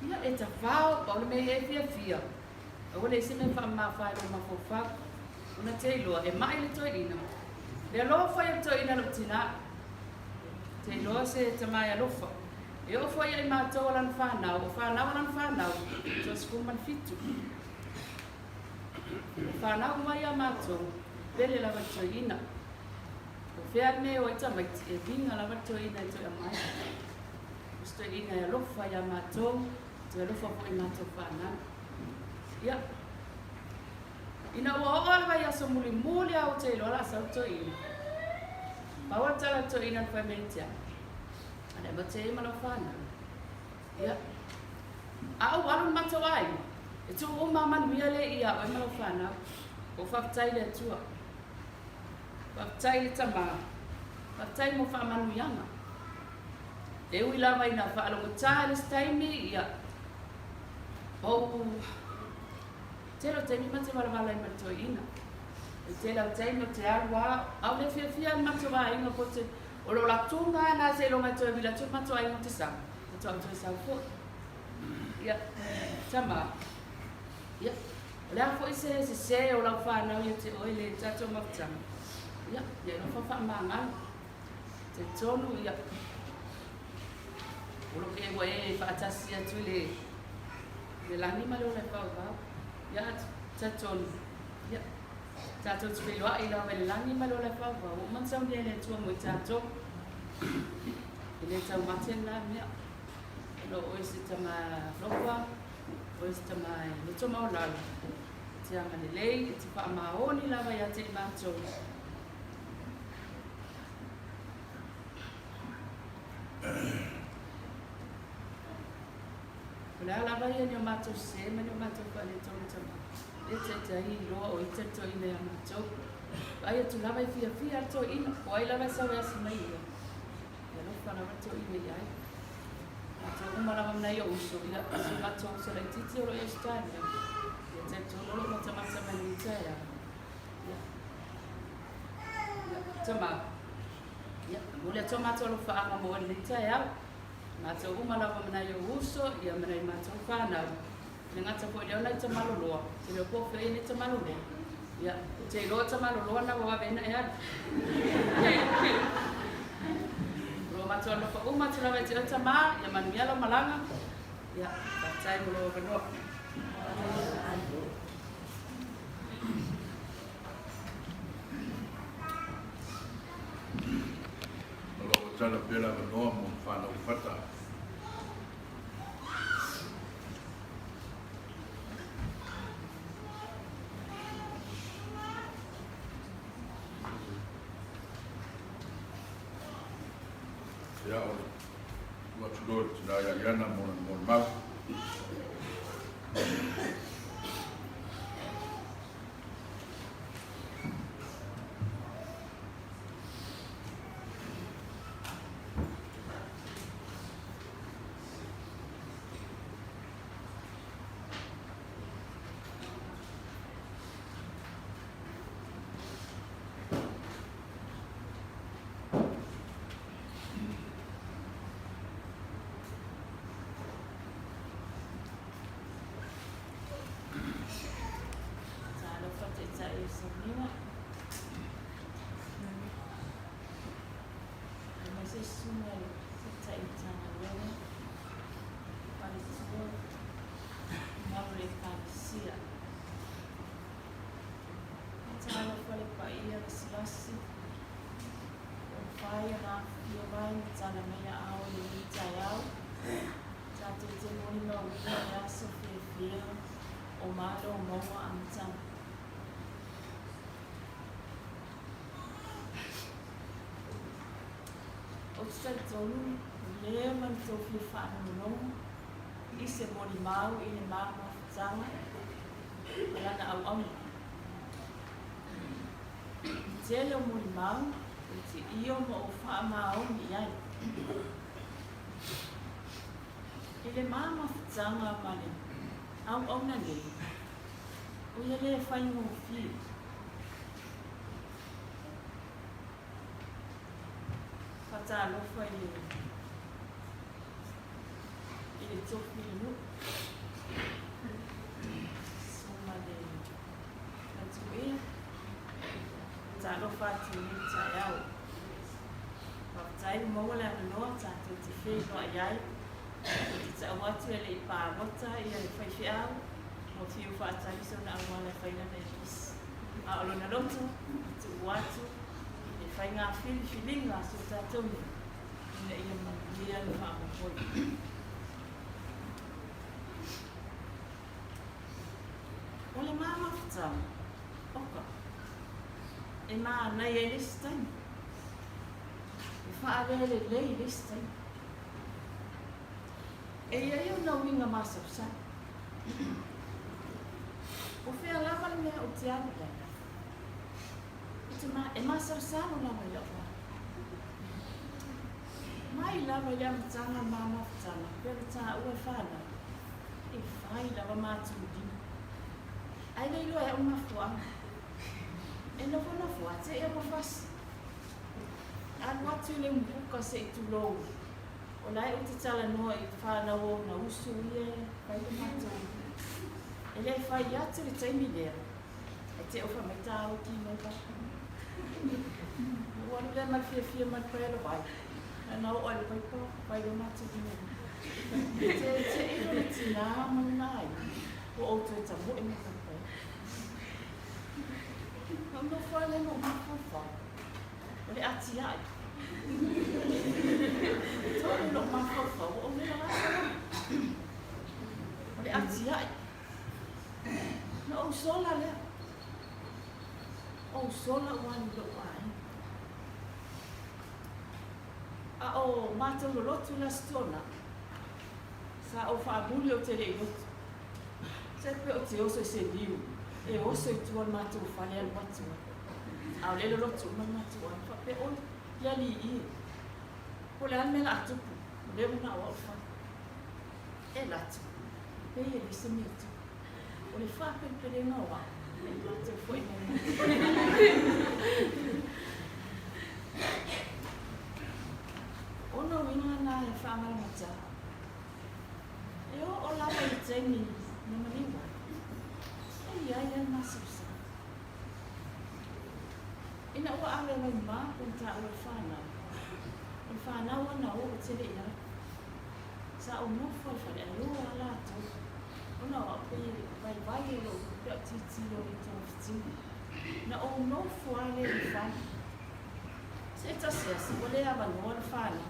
[SPEAKER 4] Ia e ta fa o me e fia. Awa le sime fa ma fa lo ma fo fa. Una te lo e mai le to ina. Le lo fa to ina lo tina. Te lo se te mai lo fa. E o fa ia ma to lan fa na o. To sku man fitu. Fa na o mai ma to. Bele la va to ina. Fea me o ita mai e vinga la vato ina to ya mai. Sto ina ya lofa ya mato, to ya lofa po ina to pana. Ya. Ina o ala ya so muli au te lo la sa to ina. Pa wa tala to ina fa mentia. Ana ba te ma lo fana. Ya. Au walu mato ai. E tu o mama ni le ia o ma lo fana. O fa tai le tua. Patai tama. Patai mo fa manu yanga. E ui lava ina fa alo tale staimi ia. O telo te mi mate wala i mato ina. E tela te mo te arwa au le fia mato wa inga pote o lo la tunga na se lo mato vila tu mato ai te sa. Mato te sa fo. Ia tama. Ia. Le fo se o la fa na ia te oile tato mafutanga. Ya, ya no fa mangan. Te tonu ya. Ulo ke wa e fa tasia tule. Le lani malo le fa ba. Ya, te tonu. Ya. Tato tule wa ila le lani malo le fa ba. O man sam le tu mo tato. Ile ta maten la mia. Lo o isi tama ropa. O isi tama le toma la. Te ama le lei, te fa ma oni la va ya te mato. Kula la vai ni mato se me ni mato pa le to tama. E te hi lo o te to ina ya mato. Ai tu la vai fia to ina. Oi la vai sa vai sa mai. Ya no pa na to ina ya. Mato uma la vai na uso ya. Su mato se la titi ro ya sta ya. Ya te to lo mo tama sa mai ta ya. Ya. Tama. Ya, mulai tomato lo fa ama mo ni ta ya. Mato uma la va na uso ya me na mato fa na. Nenga ta ko le ona ta malolo. Te lo ko fe ni ta malolo. Ya, te lo ta malolo na wa be na ya. Lo mato lo fa uma ta la te ta ma ya man ya lo malanga. Ya, ta tai mo lo no.
[SPEAKER 1] Tala pela no mo fa no fata. Ya o what Lord na ya yana mo ma.
[SPEAKER 3] Malomaua antang. O te tonu, lea man tofi whanonong, i se Malomaua i le mama tanga, lana au au. Te leo Malomaua, o te io mo o whaamao ni ai. I le mama tanga mane, au au na nei, o ia le whai ngō whiu. whaatalofa i le tofi le nu. Soma le atuia. Whaatalofa atu ni tai au. Whakatai maua le anoa tātou te whenua iai. Te ta watu e le pāwata i le whaiwhi au. Mo tiu whaatari so na awa le whaina na ikis. A olo na roto, tu watu. E whai ngā whilinga so tātou ni. Ina ia manuia le whaamapoi. O le māma whatau. Oka. E mā nei e listain. E whaarele lei listain. E ia iau na winga māsapsai. O whea lama le mea o te anu lea. E māsapsano lama i lama. Mai lama i lea matanga māma whatanga. Pere tā ua whana. E whai lama mātu dina. Ai nei loa e o mafuanga. E novo fua te e mawhasi. Anu atu le mbuka se i tu lou. O lai o te tala noa i whanau o na usu ia pai le matou. E le whai atu le taimi lea. E te ofa me tā o ki mai baka. Wanu le malfia mai pai lo vai. Na nau o le pai pa, pai le matou dina. Te ilo le tina manai. O auto e tamu e maka pai. Amo fale no mafafa. O le ati ai. Tōne no mafafa, o me la rasa. O le ati ai. No o sola lea. O sola wani lo ai. A o mātou lo lotu la stona. Sa o whaabuli o te rei lotu. Se pe o te oso se liu. E oso i tuan mātou whale al matua. Au lelo lotu ma matua. Whape o ia li i. O le ane la atupu. O le una o alfa. E latu. Pe e le se mitu. O le whape pere ngā wā. E latu fwoi mo. Ono winga na e whaamara mata. E o lawa i taimi na maniwa. Ia ia masapsa. Ina ua awe mai mā kung tā ua whanau. O whanau ana o tere ia. Sa o mofa whare a loa ala atu. Ona o ape vai vai e lo pia titi lo i tō whitini. Na o mofu ale i whanau. Se tasia si o le awa noa le whanau.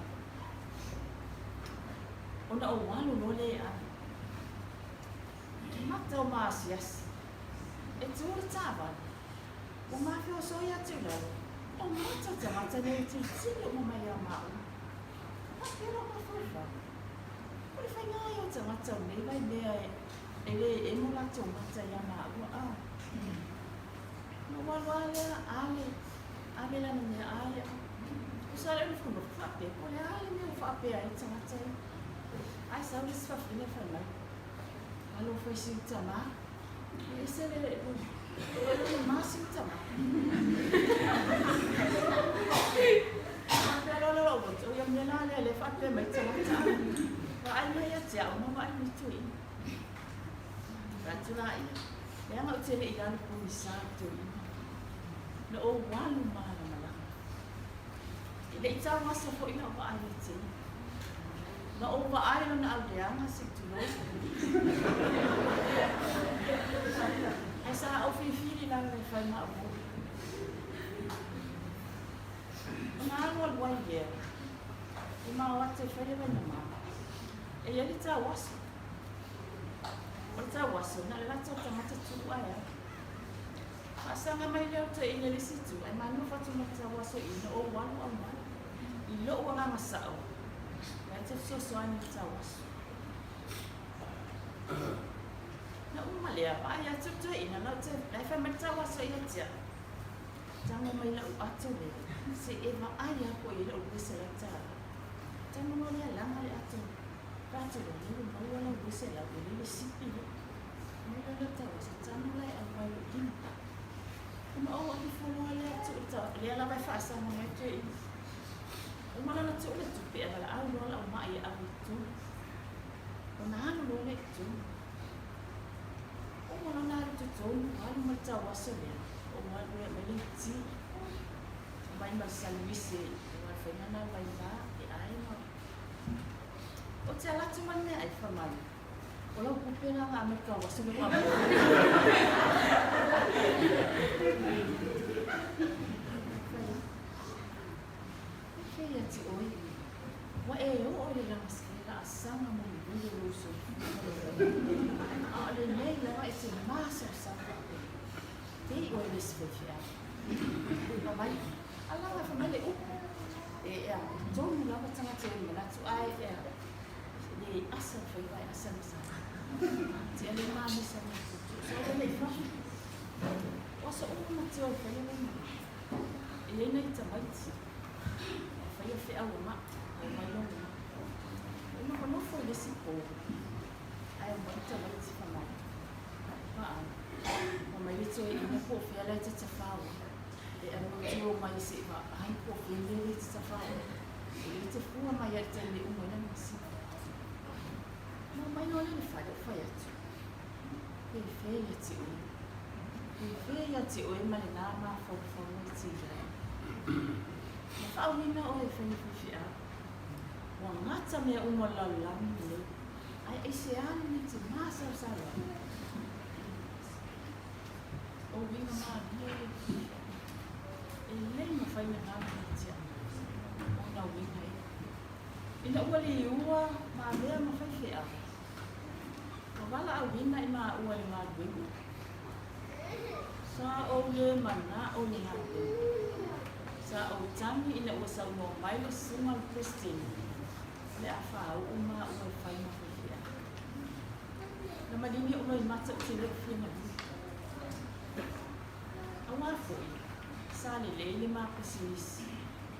[SPEAKER 3] Ona o walu no le ane. Mata o maasiasi. E tūra tāwana. O mawhi o soia tūlau. O mata tamata nei te tino mo mai a mau. Mawhira o mawhaifa. O le whaingai o tamata o nei vai mea e le e mo lato mata i a mau. No walwalea ale. Ale lana mea ale. O sare unu whono whape. O le ale mea o whape ai tamata i. Ai sa ule swafine whanau. Alo whaisi utama. E se le masi utama. Pero lo o ia mena le whape mai tamata. Wa ai mai atia o mama ai mitui. Ratula ia. Le anga utele i lana pumisa tui. Na o walu mana mala. I le itau masa fo ina o wa ai mitui. Na o wa ai na aldeanga si tulo. Ai sa o fifiri la le fai ma o. Na alo al wai ye. I ma o ate fere vai na mama. E ia li ta waso. O ta waso na le lato tamata tu ai. Pasanga mai leo te ina li situ. Ai ma no fatu na ta waso ina o wanu au mai. I lo o nga masao. Te so ani tawas. Na umalea pa ya tsutu ina na te lai fa matawa so ia tia. Tanga mai la atu le. Se eva aya ko ina o bese la ta. Tanga mo le langa le atu. Pa tu le ni mo wala bese la ko le sipi. Mo la ta was tanga lai a mai kin. Mo o ni fo le atu ta. Le la ba fa sa mo te. O mana
[SPEAKER 4] tu le tu pe ala au lo la mai a tu. O na lo le tu. O mo na tu tu, ai mo ta wa se le. O mo le le ti. Mai ma salvise, o fa na vai ba e ai mo. O te ala tu man ai fa mal. O lo ku pe na nga me ka wa se le wa. Ti oi. Wa e o le la skela asanga mo ni lo so. A le nei la vai se masa sa. Ti o le sfefia. Ma vai. Ala la fa male u. E ya, ton la va tanga te na tu ai e. Ni asa fa vai asa sa. Ti ale ma ni sa ni. So le fa. O so o ma te o fa le ma. E nei ta mai. Ia fe au ma, au mai longa. Uma kono foi desse povo. Ai muito mais se falar. Ah, mas ele foi no povo, ela é de Tafau. E a muito mais se va, ai povo ele é de Tafau. Ele te foi mais até ele não se. Não, mas não ele faz, foi isso. Ele fez isso. Ele fez isso, ele mas não mais foi muito se. Fau ni na o e fai fia. Wa ngata me o mo la la ni. Ai se ani ni te masa sa la. O vinga ma ni. E le ma fai na na ni tia. O na winga e. Ina wali ua ma le ma fai fia. O wala a winga i ma ua le ma winga. Sa o le mana o ni ha. Sa o tangi ina ua sa mo mai lo sunga Christine. Le afa o uma o fai ma fia. Na madini o mai mata o te le fia na. Awa foi. Sa le ma kusis.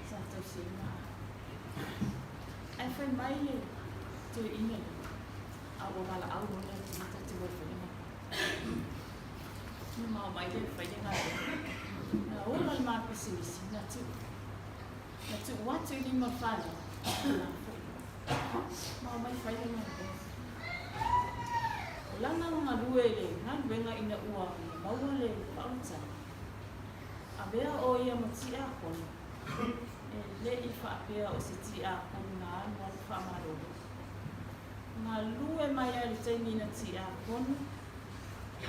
[SPEAKER 4] Sa tau se ma. Ai fai mai le to ina. A o wala au no le mata te wa fai ma. Ni ma mai le fai na. Na o mal ma kusis na tu. Na tu watu ni ma fala. Ma mai fai na. Langa nga duele, nga benga ina ua, mawale pauta. Abea o ia matia kono. Le ifa apea o se tia kono nga anwa fa marogo. Nga lue mai ali taimi na tia kono.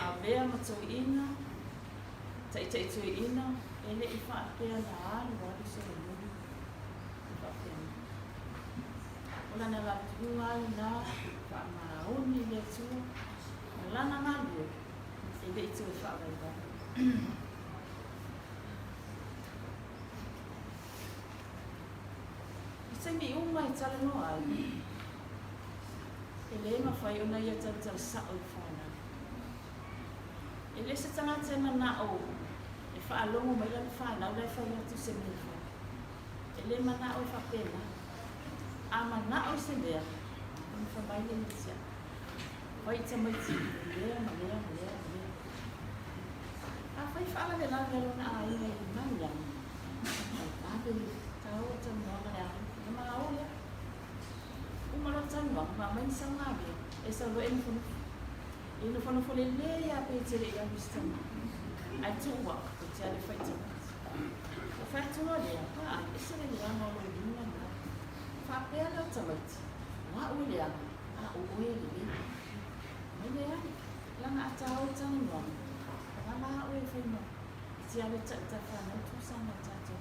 [SPEAKER 4] Abea matoi ina, taitoi ina, ele ifa apea na anwa li se lulu. Ifa apea. Ola na la tunga na fa maoni le tua. Lana malu, ele itu fa ba. Isemi umai tala no ai. Ele ma fai ona ia tata sa o fana. Ele se tanga tena na o. E fa longo mai la fa na la fa tu se me fa. Ele ma na o fa pena. Ama na o se der. Un fa mai le sia. Vai te mai te lea. A fai fala de lá velo na ai na ia. A de tau te mo na ia. Na ma olha. Uma lo tan ba ma mai sanga be. Esa lo en fu. E no fono fo le ya pe te le ya bistan. Ai tu wa ko te ale fai te. O fai tu no le pa esa le ya no lo dina na. Fa pe ala tamat. Wa o le a o o le. Ele é lá na tau tão bom. Lá o foi bom. Se ela tá falando tu só não tá tá.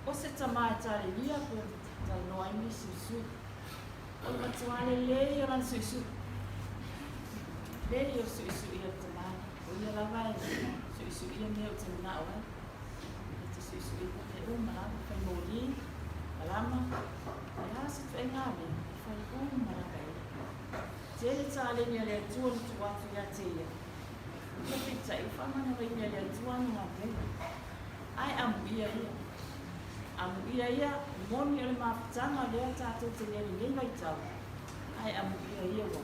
[SPEAKER 4] Você também tá ali a por tá no ai me susu. O matuale le eu não susu. Le eu susu ia também. O ia lá vai susu ia meu também na hora. Esse susu ia uma lá foi morir. Alama. Ela se foi nada. Foi uma lá. Ele está ali nele tuan tua tua tia. O que está aí fama na linha nele tuan uma vez. Ai amuia ia moni ele mafutanga leo tatu tele ele vai tau. Ai amuia ia wa.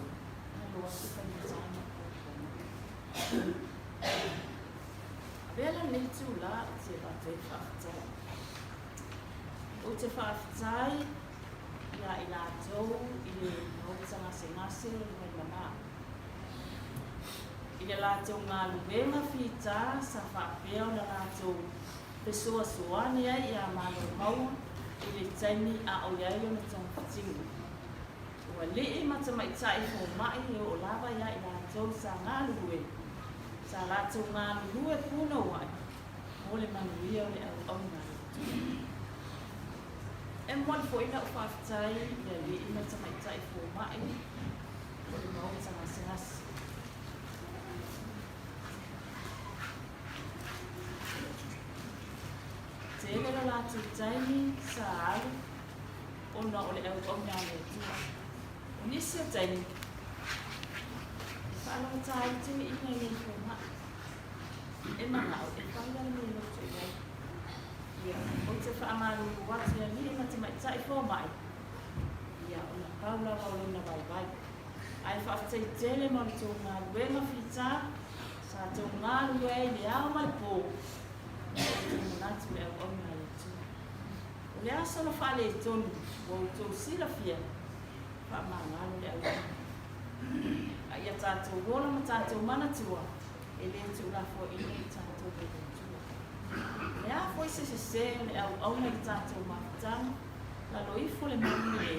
[SPEAKER 4] Ai loa se faz sana. Bela nem tu lá se vai ter fafta. O te whaafitai, ia I lātou, I le hauta ngase o le Malomaua. I le lātou ngā luenga whita sa whaapea o le lātou pessoa soane ai ia Malomaua I le taimi a o iai o na tangwhitingu. Ua lii matamaitai fo mai o lava ia I lātou sa ngā lue. Sa lātou ngā lue puna wai. O le manuia o le au ngā lue. E mwani fo ina o whaafitai ia lii matamaitai fo mai o le mauta ngase. Te ere la lātou taimi sa alu ona o le au ngā lue. O nisi o taimi. Whaala tai te ina I fo mai. E mana o e whaala ni lo te iai. Ia, o te whaamaru watu ia ni matamaitai fo mai. Ia, o na paula waulo na vai. Ai whaafitai tele mo le tō ngā luenga whita, sa tō ngā lue le au mai pō. O manatu le au ngā le tū. O le aso na whaale e tonu, o tō sila fia, whaamangalo le au. Ai a tātou wola ma tātou manatua, e le tū la fo ina I tātou le tua. Le a foi se le au auna I tātou mawhitanga, la loifo le mami le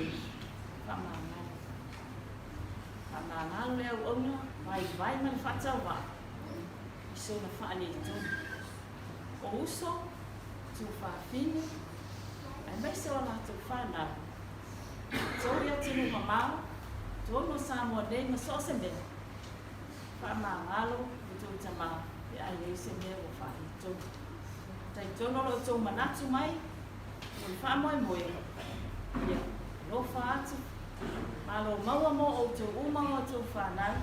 [SPEAKER 4] whamangalo. Whamangalo le au auna, vai ma le whatau wa. I so na whaale I tonu. O uso, tu whaafini, ai mai se o lātou whanau. Tori a tinu mamau, tono Samoa nei ma so se mea. Whamangalo, I tō tamau, e ai nei se mea o whaale I tonu. Tai tono lo tō manatu mai, o le whamoe. Ia, lo whaatu, Malomaua mo o tō umanga o tō whanau,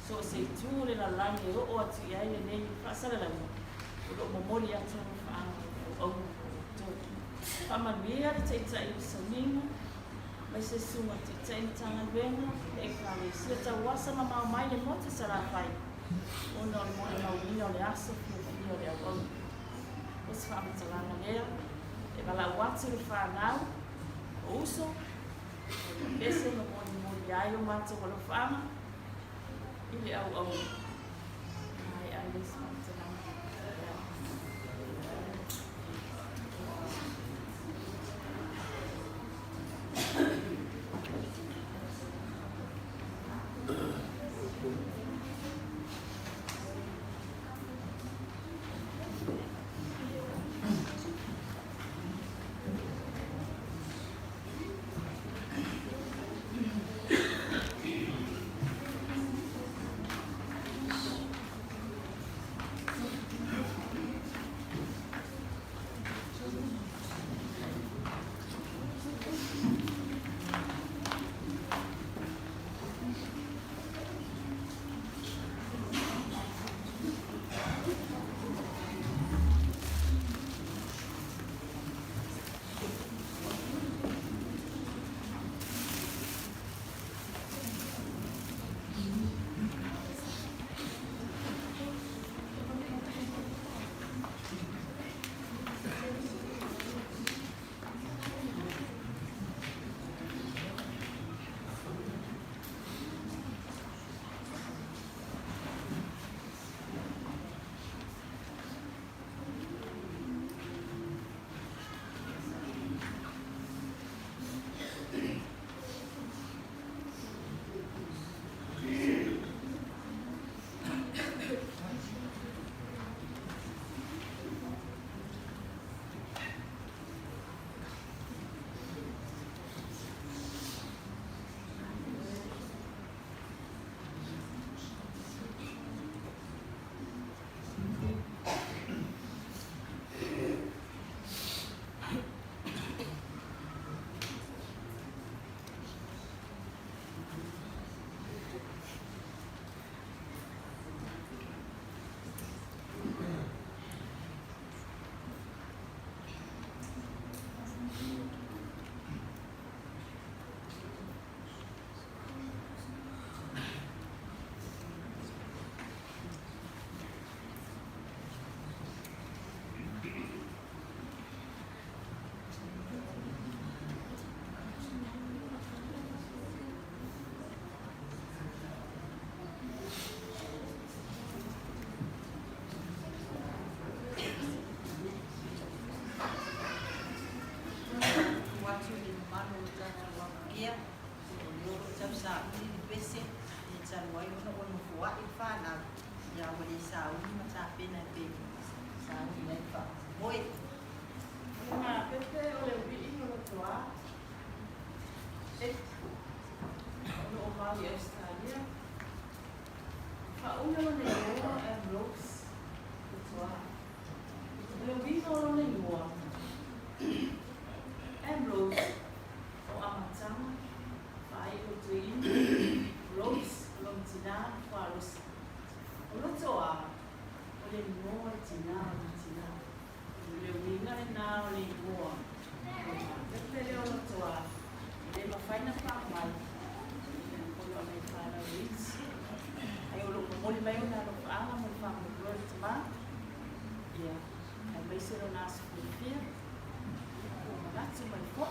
[SPEAKER 4] so se tū le la langi o o atu iai le nei whasaralaua. O lo momori atu o whaanga o tō. Whamanuia le teitai o saninga, mai se sunga teitai ni tanga luenga, e kare sia tau wasa ma mau mai le mote sa la whai. O no le mone mauina o le aso, o le au. O se whaamatalanga lea, e wala watu le whanau, o uso, o le pese no moni ai o mata wala whaama, I le au. Ai le se whaamatalanga.
[SPEAKER 5] San Wai ono fua I fana ya wale sau ni matape na pe sau ni na fa moi
[SPEAKER 4] Nga pete ole ui no toa. Ono o Maui Australia. Fa una no neo and Rose toa. Ole ui no no neo. And Rose o amatanga. Fa I o tuin. Rose long tina faros. Ono toa. Ole no tina. Le winga na le boa. Te le o toa. Le mafaina pa mai. Ko lo mai fala wits. Ai o lo mo le mai na lo ama mo fa mo lo tma. Ya. Ai mai se lo nas ko fia. Ko ma tsu mai fo.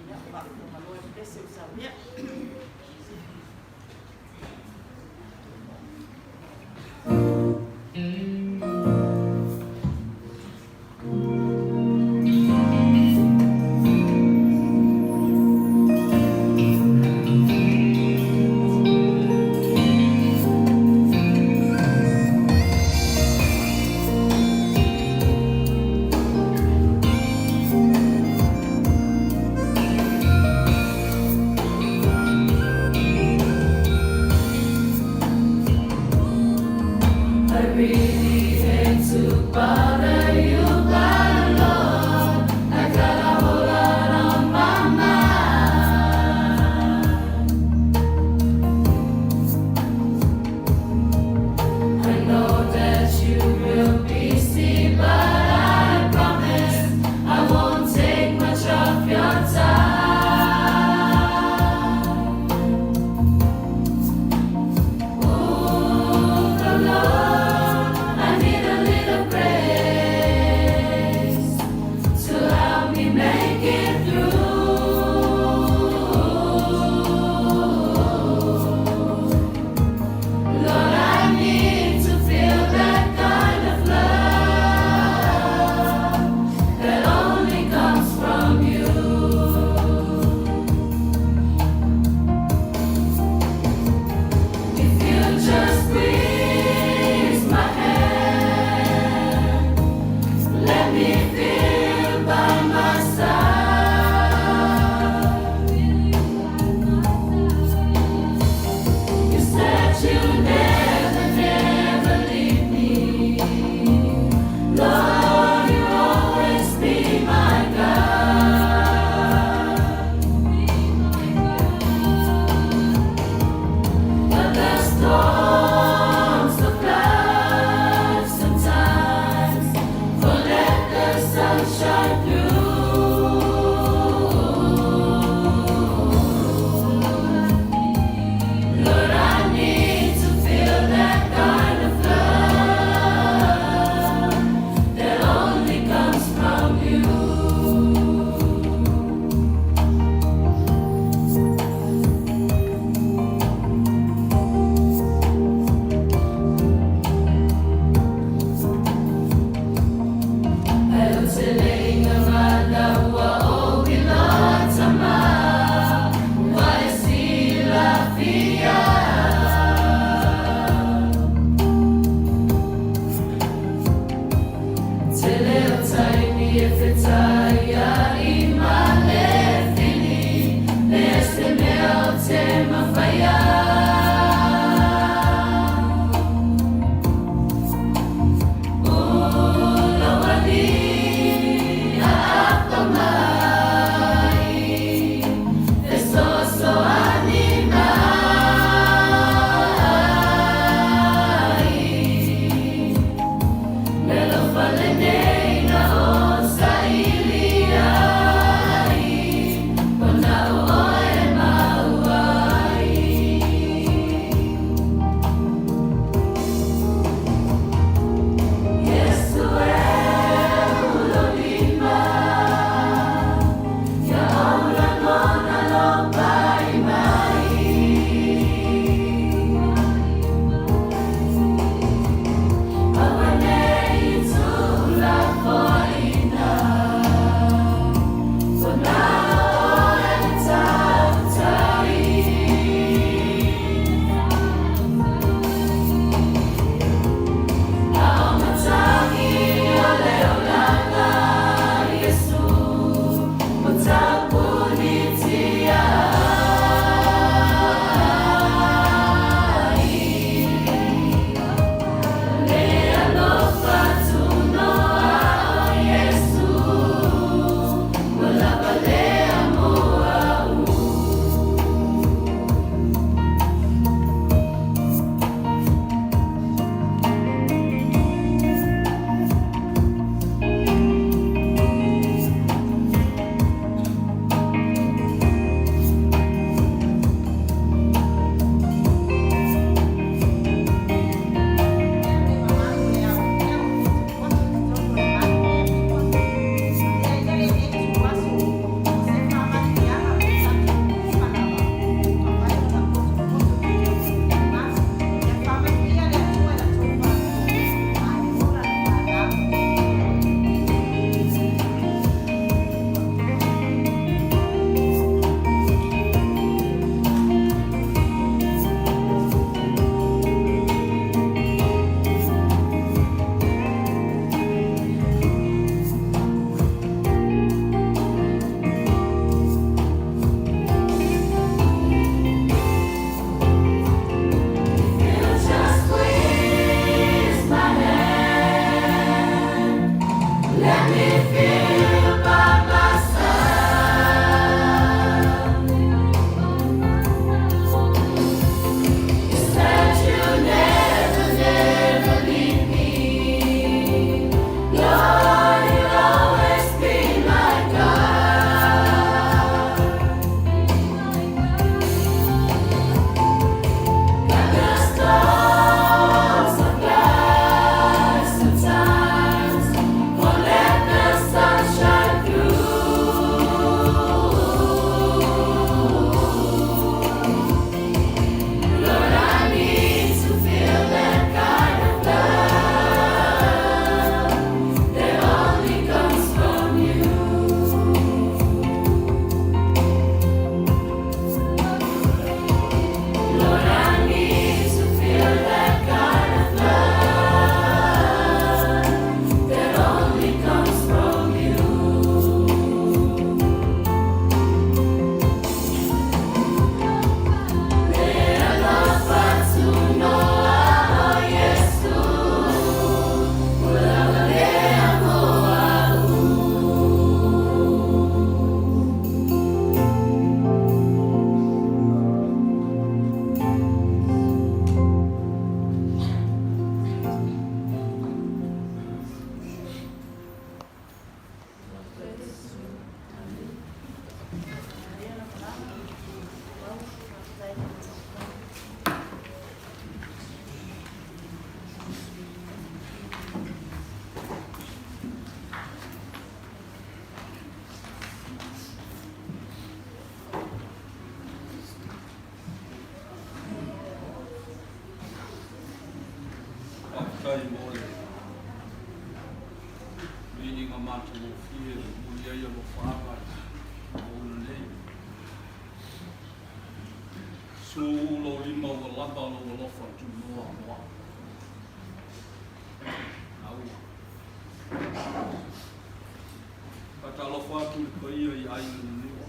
[SPEAKER 4] Ya pa ko ma lo e se usa mia.
[SPEAKER 6] tai mole. Mini ngā mata mo fie, muli ai mo whaanga, o nei. Su lo lima o lapa lo lofa tu noa moa. Aua. Kata lofa atu ko ia I ai niwa.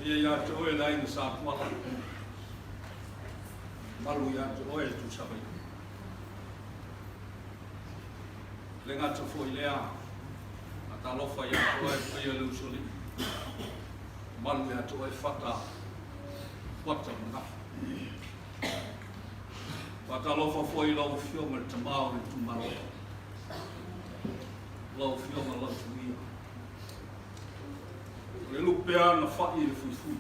[SPEAKER 6] Ia ia te oe lai ni sa tuala. Malu ia te oe tu sabai. Le ngata fo ilea. Ata lofa ia te oe ko ia leusoli. Malu ia te oe whata. Wata mga. Wata lofa fo i lau whionga te Māori tu Malomaua. Lau whionga lau tu ia. Le lupea na whai e fui.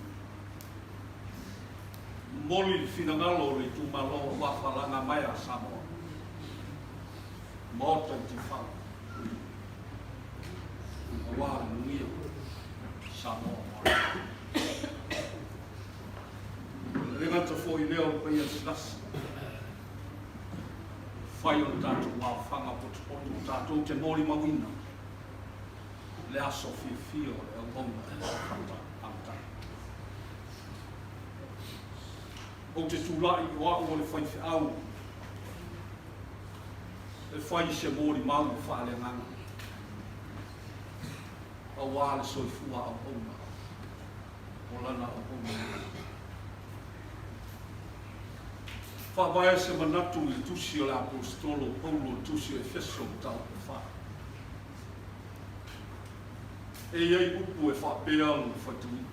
[SPEAKER 6] Moli whinangalo le tu Malomaua wawharanga mai a Samoa. Mōtau te whau. Awa nungia Samoa. Le ngata fo i leo pa ia silasi. Whai o tātou wā whanga potopoto, tātou te mori mawina. Le aso fio le au bonga e whata anta. O te tūrai o au o le whai whiau. Le whai se mori mau whaale nganga. A wā le soifua au bonga. O lana au bonga. Vaivase manatu I tusi o le apostolo Paulo tusi o Efeso tau o wha. E iei upu e whapea o whatui.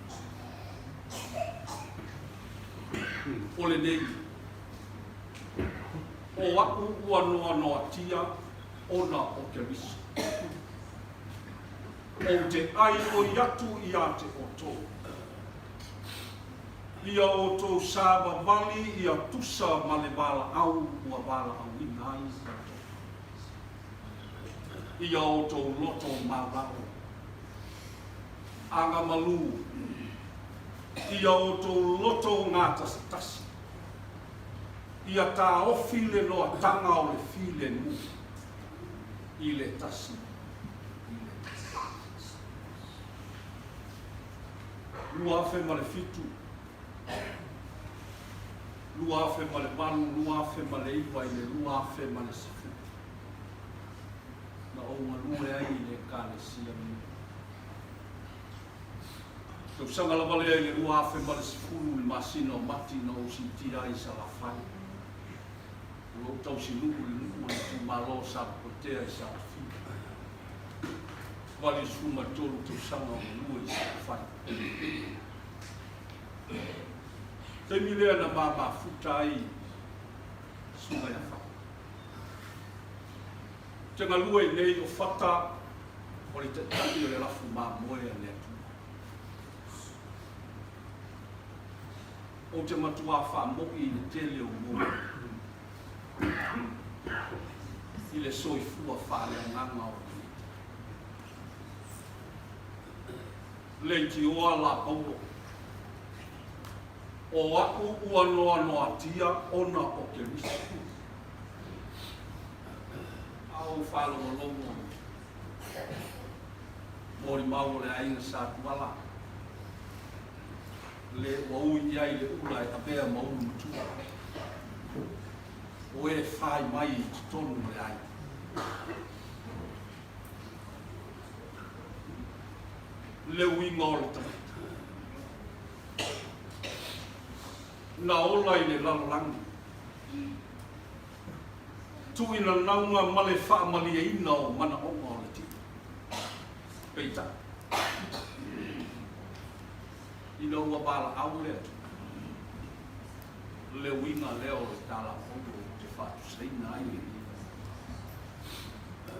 [SPEAKER 6] O le nei. O aku ua noa noa tia ona o ke riso. O te ai o iatu I a te o tō. Ia o tō sāwa wali ia tusa ma le wala au ua wala au ina ai kato. Ia o tō loto marao. Anga malu. Ia o tō loto ngā tasitasi. Ia tā ofi le noa tanga o le file mu. I le tasi. Lua fe ma le fitu. Lua fe ma le manu, lua fe ma le iwa I le lua fe ma le sifu. Na o lue ai le kale sia mi. Tau sanga la wale ai le lua fe ma le sifu le masino mati na o si tia I sa la fai. Lo tau si luku le tu malo sa potea I sa la fi. Wali suma tolu tau sanga o lua I sa la fai. Te milea na mama futai sunga ya wha. Te ngalua I nei o whata o le te tani o le lafu mā moe a lea tu. O te matua wha mo'i I le tele o moe. I le soifua wha le nganga o le ti oa la paulo. O aku ua noa noa tia ona o ke riso. Au whalo o longo. Mori mau le ainga sa tuala. Le waui iai le ulai a bea mauru mutua. O e whai mai I tonu le ai. Le winga o le tamaita. Na ola I le lalalangi. Tuina naunga male wha mali e ina o mana onga o le ti. Peita. Ina ua bala au le atu. Le winga leo le tala pongo te whatu seina ai.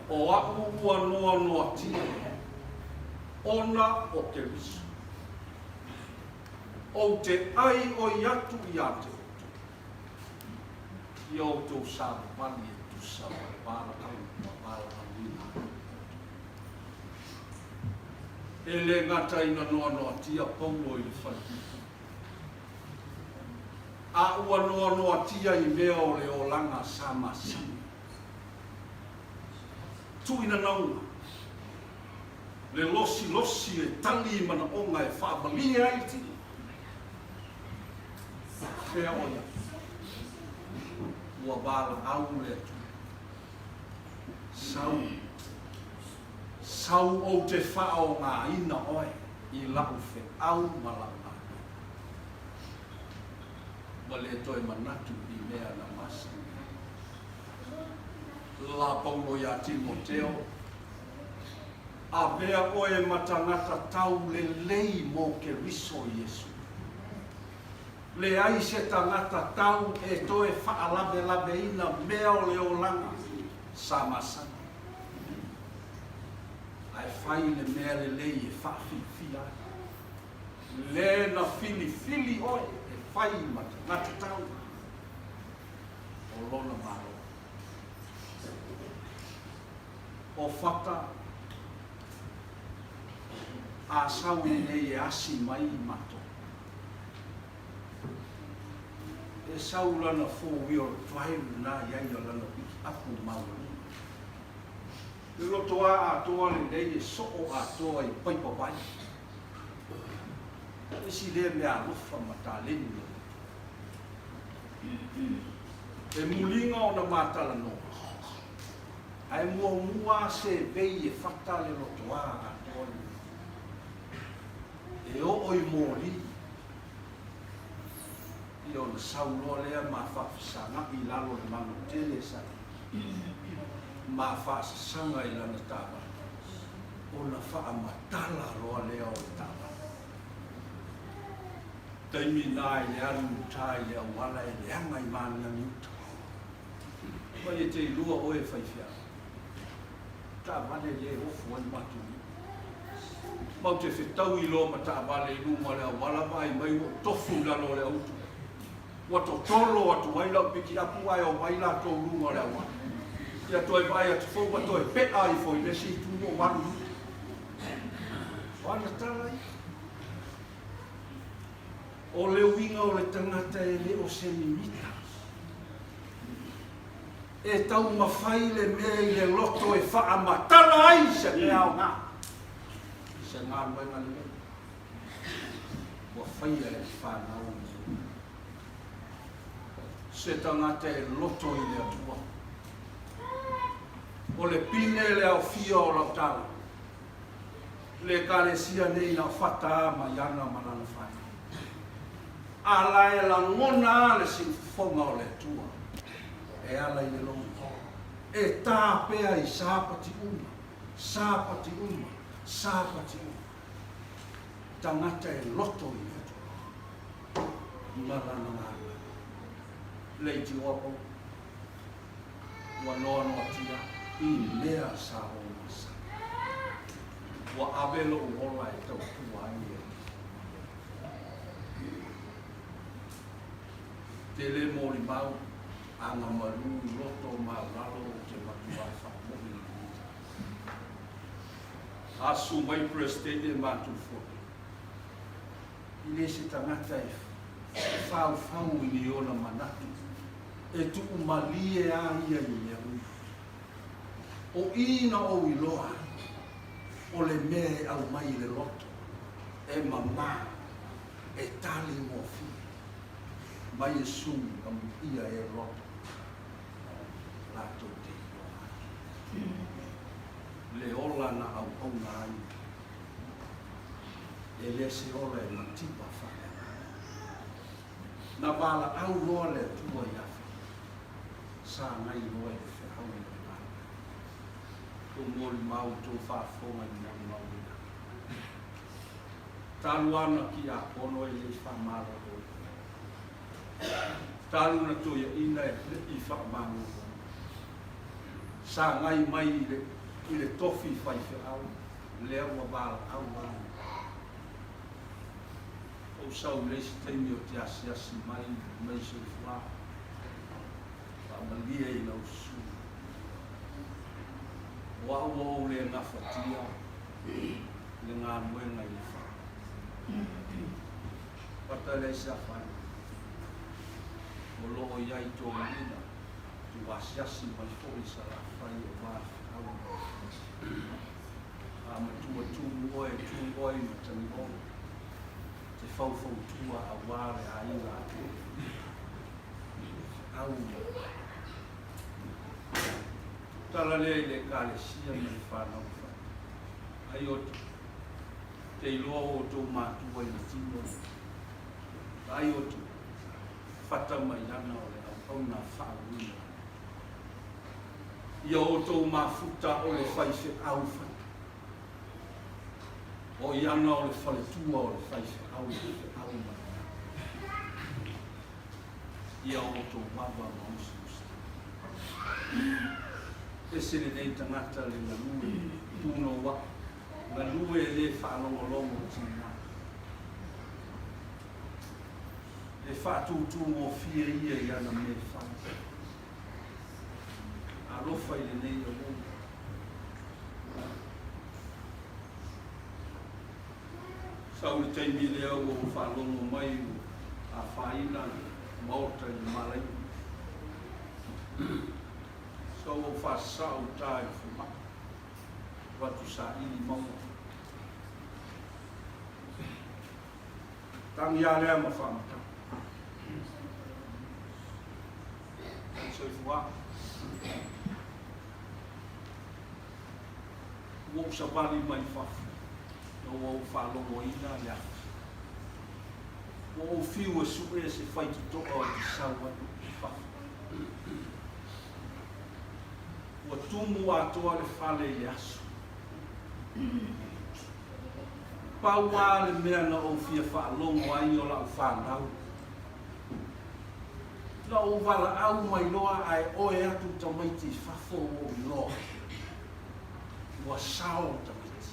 [SPEAKER 6] O aku ua noa noa tia. Ona o ke riso. O te ai o iatu I a te oto. I o tō sāra wani e tusa o wāra au ina. E le ngata ina noa noa tia paulo I le whaitu. A ua noa tia I mea o le o langa sa masini. Tuina naunga. Le losi e tali mana onga e whaamalia ai ti. Whea oia. Ua wala au le atu. Sau o te whao ngā ina oe I lau whe au malanga. Ma le toi manatu I mea na masa. La paulo ia Timoteo. A mea oe matangata tau le lei mo ke riso Yesu. Le ai se tangata tau e toe whaalabe ina mea o le olanga sa masana. Ai whai le mea le lei e whawhiwhia. Le na fili oe e whai matangata tau. O lona maro. O whata a sau nei e asi mai mato. E sau lana 4-wheel drive na iaia lana piki aku mauru. E lotoa a toa le nei e soo a toa I paipapai. E si le mea lufa mataleni. E mulinga o na matala no. Ai mua se vei e whata le lotoa a toa le. E o oi mori. I o na sauloa lea ma whawhisanga I lalo le manu tele sa. Ma whasasanga I lana tawa. O na whaamatala roa lea o tawa. Taimi nai le aru tai le awala e le anga I mani a miuta. Mai e te lua o e whaifia. Ta vane le ofu ai maturi. Mau te whetau I lo ma ta vale I luma le awala mai mai o tofu lalo le autu. Wato tolo atu waila piki apu ai o waila tō luma le awala. Ia toi vai atu fōu wa toi pe ai fōi le si tu o waru. Wana tarai. O le winga o le tangata e le o se mimita. E tau mawhai le mea I le loto e whaamatala ai se mea o ngā. Se ngā luenga le mea. Wa whaia e whanau. Se tangata e loto I le atua. O le pine le au fia o lau tala. Le kare sia nei na whata ma yana manana whai. Ala e la ngona le sinfonga o le atua. E ala I le longa. E tā pea I sāpati uma. Tangata e loto I le atua. Marana ngana. Leiti opo. Wa noa tia. I mea sa o masa. Wa abelo uhola e tau tua ai e. Te le mori mau, anga maru, loto, malalo, te matuai whamohi. Asu mai prestene matu fote. I le se tangata e whau I ni ona manatu. E tu umalie a ia I mea ui. O ina o iloa, o le mea au mai le loto, e mama, e tali mo fi, mai e sum, ia e loto, lato te iloa. Le ola na au konga ai, e le se ola e matipa whaka. Na wala au roa le tua iafi, sa ngai roa e whihau e o mori mau tō whaafonga I mori mau ina. Tālu ana ki a pono e le whamara hoi. Tālu na tō ia ina e I whamara hoi. Sā ngai mai I le tofi whaiwhi au, lea ua wāla au wāla. O sau leisi teimi o te asi mai se whā. Whamalia I lau su. Wa o le na fatia le ngā muenga I wha. Pata le sa whai. o loo iai tō ina, tu asiasi mai fōi sa la whai o wāwhi au. A ma tua tūmu oe ma tangi o, te whauwhau tua a wāre a ina atu. Au. Tala lei le kāle sia mai whanau whai. Ai otu, te iloa o tō mātua i tino. Ai otu, whata mai ana o le au na whaawina. Ia o tō mafuta o le whaife au whai. O iana o le whale tua o le whaife au mai. Ia o tō wawa maususta. E sere nei tangata le na lue, tūno wa. Na lue le whaanongolongo tina. E whaatūtū o fia ia i ana me whai. A rofa i le nei o lona. Sau le teimi leo o whaanongo mai a whaina maota i malai. So o whaasau tāi whuma. Watu sa ili maua. Tangi a lea ma whamata. So i wha. Wau sa wali mai whafu. No wau whalongo ina ia. Wau whiu e suwe se whaitu toa o te sawa i whafu. Wa tumu atoa le whale i aso. Paua le mea na o fia whaalongo ai o lau whanau. Na o wala au mai loa ai oe atu tamaiti whafo o loa. Wa sao tamaiti.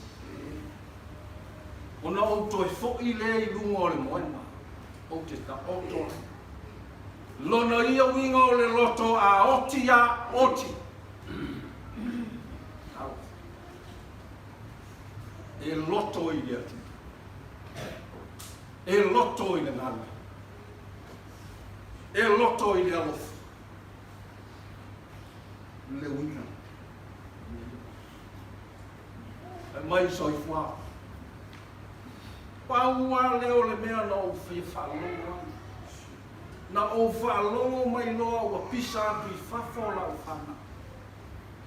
[SPEAKER 6] O na o toi fo'i le i lunga o le moena. O te ta oto. Lona ia winga o le loto a oti a oti. E loto i le atu. E loto i le ngana. E loto i le alofu. Le wina. E mai soi wha. Paua leo le mea na o whi whalonga. Na o whalonga mai loa wa pisa atu i whafola o whana.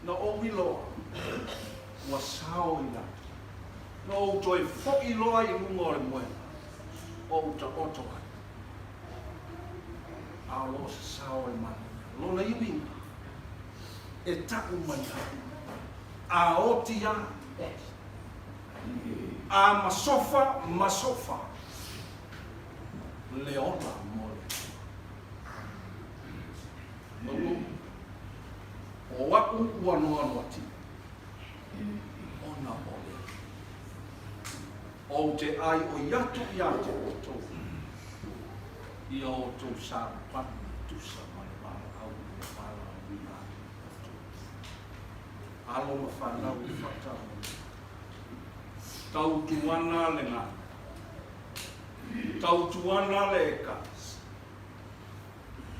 [SPEAKER 6] Na o wiloa. Wa sao i la. No toi fo'i loa i lunga o le moena. O ta oto ai. A lo se sao e mani. Lona i winga. E taku mai hau. A oti a oti. A masofa, masofa. Leona mole. Nolu. O waku uanoa noati. Ona mole. O te ai o iatu i a te oto. I o tō sāra pāna tusa mai wāra au i wāra au i āre oto. Alo ma whanau i whatau. Tau tuana le ngā. Tau tuana le ekas.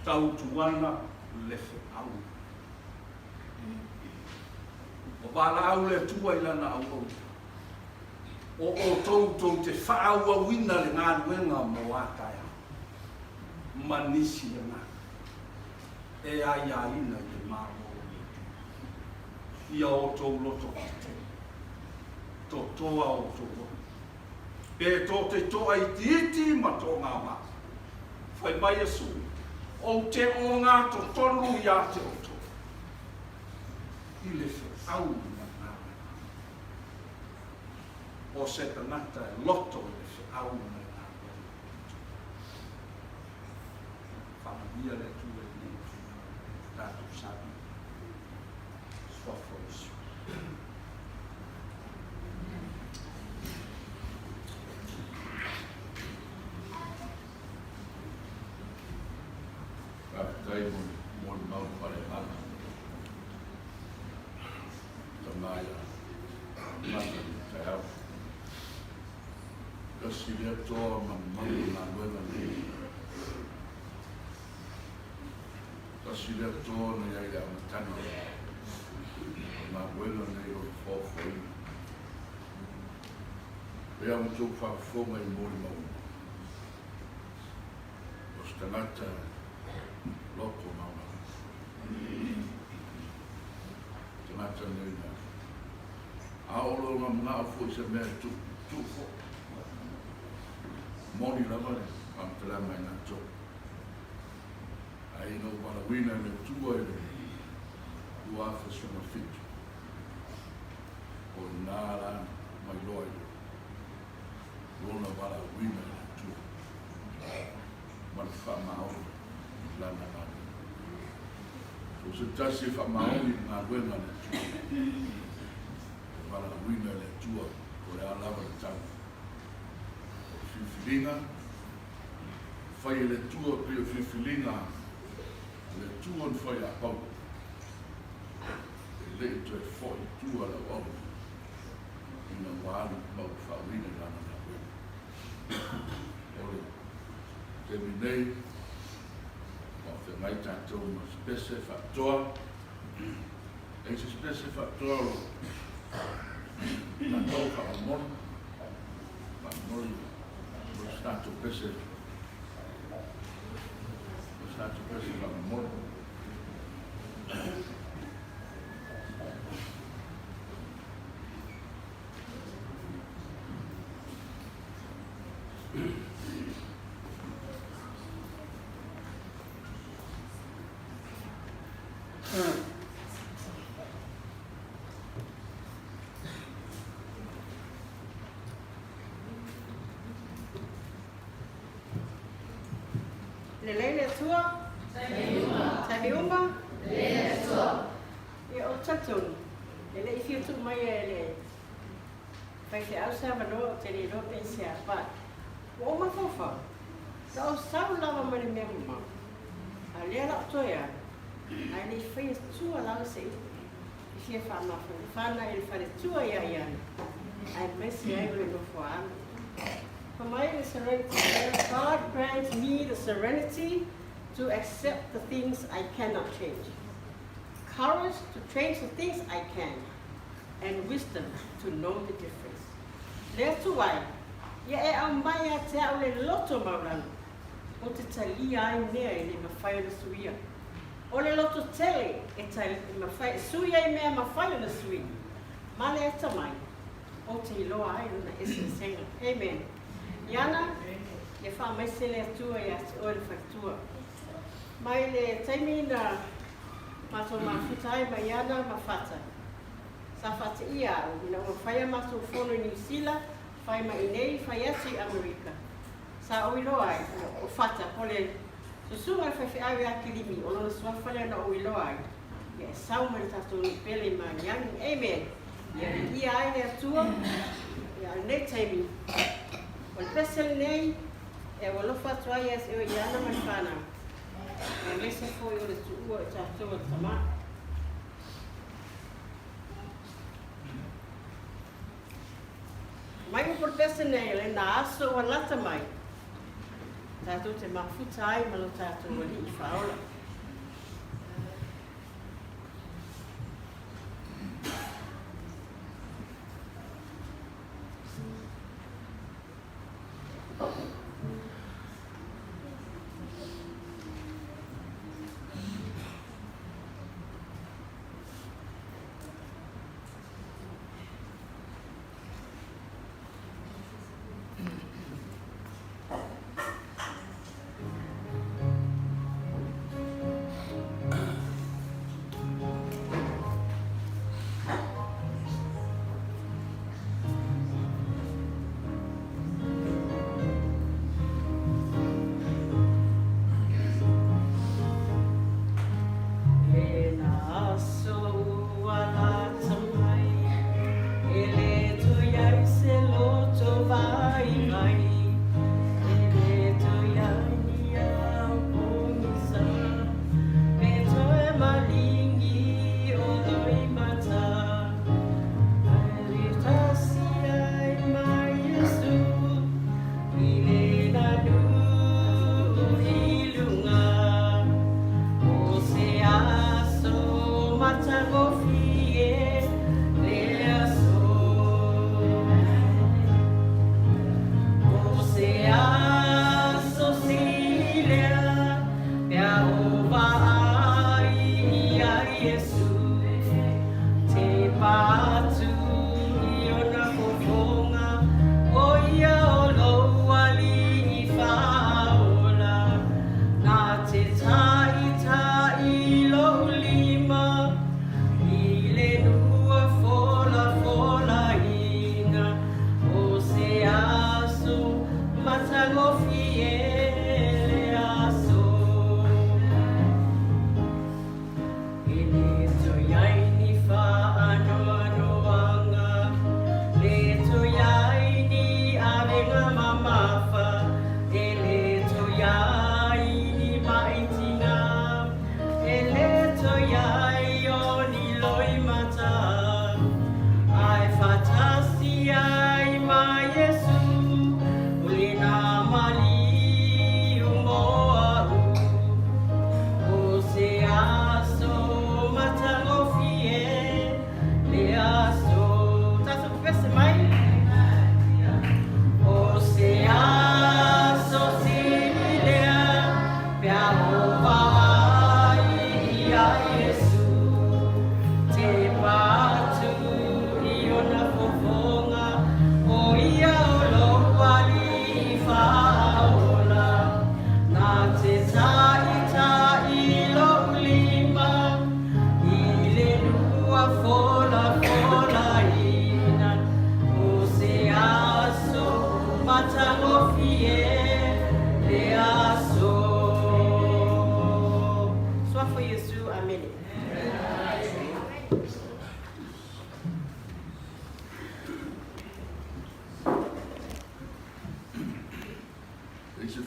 [SPEAKER 6] Tau tuana le whekau. O wāra au le tua i lana au au. O tōtou te whaaua wina le ngā ruenga mo wātaia. Manisi e ngā. E ai a ina i māro o ni. Ia o tō loto ki te. Tō toa o tō loto. Pē tō te toa i te iti ma tō ngā mā. Whai mai e su. O te o ngā tō tonu i a te o tō. I le whau na ngā. O se tanata e loto e whau na ngā. Whamania le tu e ni. Tātou sabi. Swafo isu.
[SPEAKER 1] Kai mo mau pare ana. Tamaya. Mata kai au. Kasi le to ma na luena ni. pasi lea tōna iai lea matani. Ngā wena nei o whawhoi. Pea mo tō whawhonga I Malomaua. O stangata loko mauna. Tangata nei na. Aolo ngā mga awho I se mea tūwho. Moni lama ne, am te lama I ngā tō. Ai no wala wina ne tua I le ua whasuna whitu. O nāra mai loa I Rona wala wina ne tua. Mana whamaori lana nani. So se tasi whamaori ngā wenga ne tua. Wala wina ne tua, ko le alawa ne tau. Whiwhiringa, whai le tua pe o whiwhiringa, le tua n whai a pau. E le to e whai tua la wau. Ina wālu mau whawina lana na wena. Ole, te minei, o te mai tātou ma spese whatoa. E se spese whatoa lo. Na tau whaamon. Whaamon. Stato pese la mort.
[SPEAKER 7] Le tua, tabi uma, le tua. E o tatun, le ifio tu mai le fai te au sa vano te le ro e se apa. O ma fofa. Sa o sa lava mani memma. A le la toia. Ai le fai tua la se. Ifia fa ma fa na il fare tua ia ia. Ai mesi ai le no foa. For my serenity, God grants me the serenity to accept the things I cannot change, courage to change the things I can, and wisdom to know the difference. That's why, ia e au mai a te au le loto maurana, o te talia ai mea I le mawhai o na suia. O le loto tele e tai mawhai, suia I mea mawhai o na suia. Mane e tamai, o te iloa ai luna e senga. Amen. Iana, e wha mai se le atua I ati o le whaktua. Mai le taimi na mato mawhutai mai iana ma whata. Sa whata ia au, ina o whaia mato whono New Zealand, whai mai nei, whai ati Amerika. Sa oiloa ai, o whata, pole, susunga le whaiwhi awe a Kilimi, o lona suafale na oiloa ai. Ia e sau mai tato ni pele ma nyangi, amen. Ia ai le atua, ia ne taimi. O pesel nei, e o lofa tua yes e o iana mai whana. E mese foi o le tuua e tātou tama. Mai o por pesel nei, le na aso o lata mai. Tātou te mafuta ai malo tātou o li I whaola.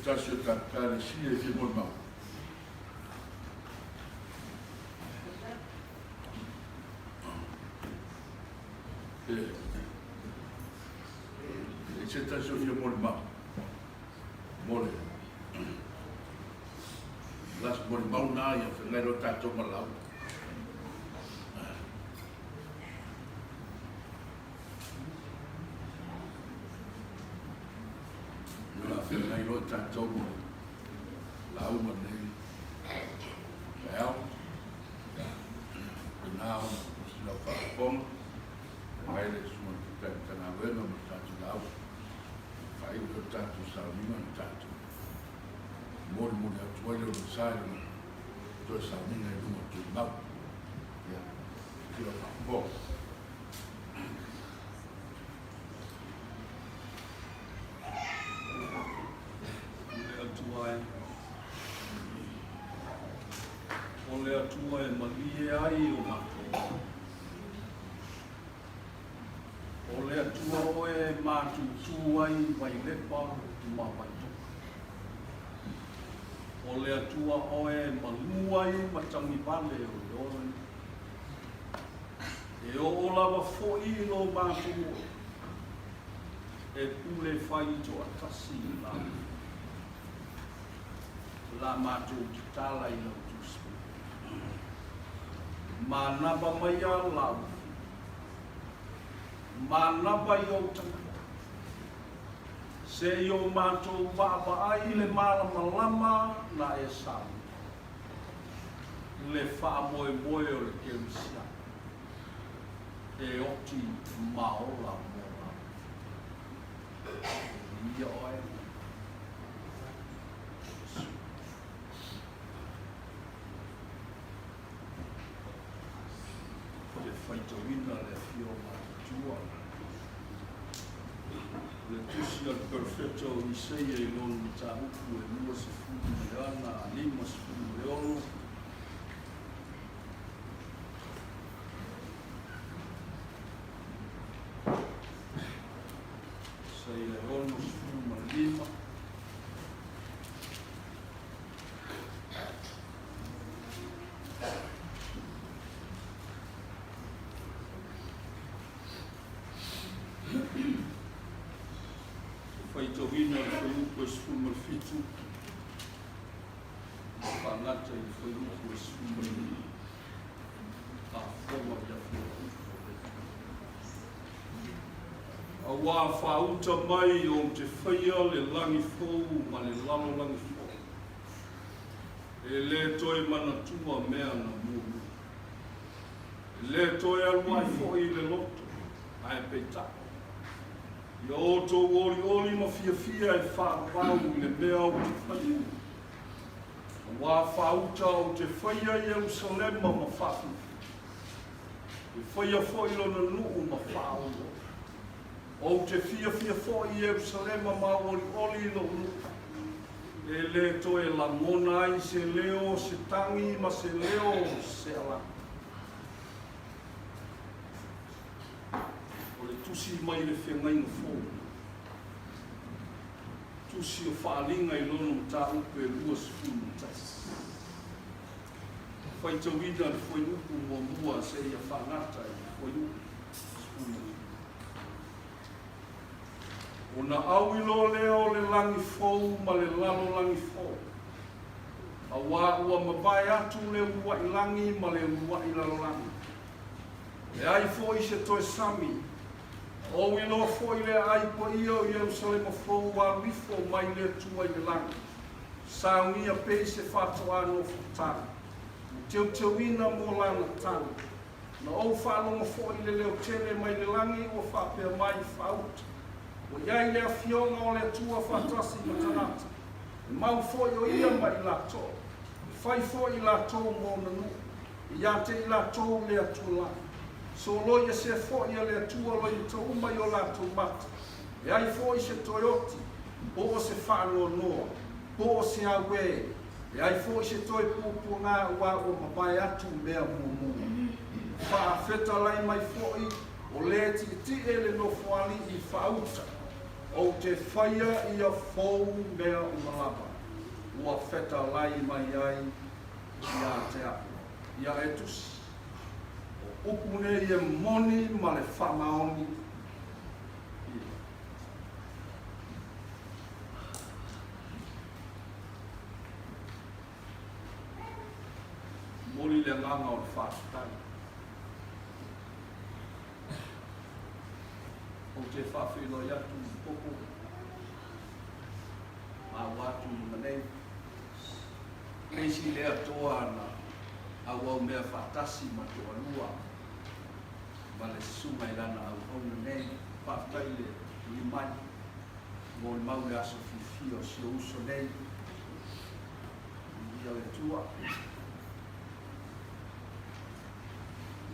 [SPEAKER 1] Tasio takare si e fi Malomaua. E se tasio fi Malomaua. Mole. Las Malomaua na ia whengairo tato malau. Whengairo tato lau manei. Well, now, sila whakapong. Mai le suma tana wena mo tato lau. Whai o tato saunima o tato. Mori mori atuaile o sairo. Toi saunima e luma tu mau. Sila whakapong.
[SPEAKER 6] O le atua e malie ai o mato. O le atua o e mātutu ai vai lepa tu mawaito. O le atua o e malu ai matangi pale o le oi. E o lava fo'i no mātu e pule whai to atasi la mātu ki tala i lau tusi. Manaba mai a lau. Manaba i au tanga. Se i o mātou wāpa ai le Malomaua na e sau. Le wha moe moe o le kerusia. E oti maola moa. Ia oe. Faitawina le fio matua. Le tusi al perfetto i sei e non tabuku e lua se fuku le ana, lima se fuku le ono. Sei le ono se fuku ma lima. Faitawina i whaiuku e sfuma fitu. Whangata i whaiuku e sfuma Awa whauta mai o te whaia le langi fōu ma le lalo langi fōu. E le toi mana tua mea na mūmu. E le toi aluai fōi le loto, ai peita. Ia oto ori ma fia e whāpau i le mea o te whaia. Awa whauta o te whaia i Jerusalema ma whafu. E whaia fōi lona nuu ma whāu. O te fia fōi i Jerusalema ma ori no nuka. E le to e la mona ai se leo se tangi ma se leo se ala. O le tusi mai le whengai no fōu. Tusi o whaalinga i lono ta upe lua sifunu tas. Whai te wina le whai upu mo mua se ia whanata i whai upu sifunu. O na awilo leo le langi fōu ma le lalo langi fōu. A wā ua mawai atu le ua i langi ma le ua i lalo langi. E ai fōi se toi sami. O wilo fōi le ai po ia o Jerusalema fōu wa rifo mai le tua i le langi. Saungia pe se whātua no whatara. Teu teuina mo lana tana. Na au whālonga fōi le leo tele mai le langi o whāpea mai whauta. O iai lea fionga o lea tua whatasi matanata. E mau fōi o ia mai la tō. E whai fōi la tō mō na nu. E ia te i la tō lea tua la. So loia se fōi a lea tua loi tō umai o la tō mata. E ai fōi se toyoti. Po o se whānoa noa. Po o se awe. E ai fōi se toi pūpū ngā ua o mapai atu mea mō. Wha wheta lai mai fōi. O lea ti ele no whali i whauta. O te whaia ia fōu mea o malapa. Ua wheta lai mai ai ia te apu. Ia etus. O upune ia moni ma le whamaoni. Moni le nganga o le whātai. O te whawhino i atu poko. Ma watu i manei. Keisi lea toa na awau mea whatasi ma toa lua. Ma le sunga i lana au hona nei. Whawhtai le i mai. Mo le mau le aso fifi o si o uso nei. Ia le tua.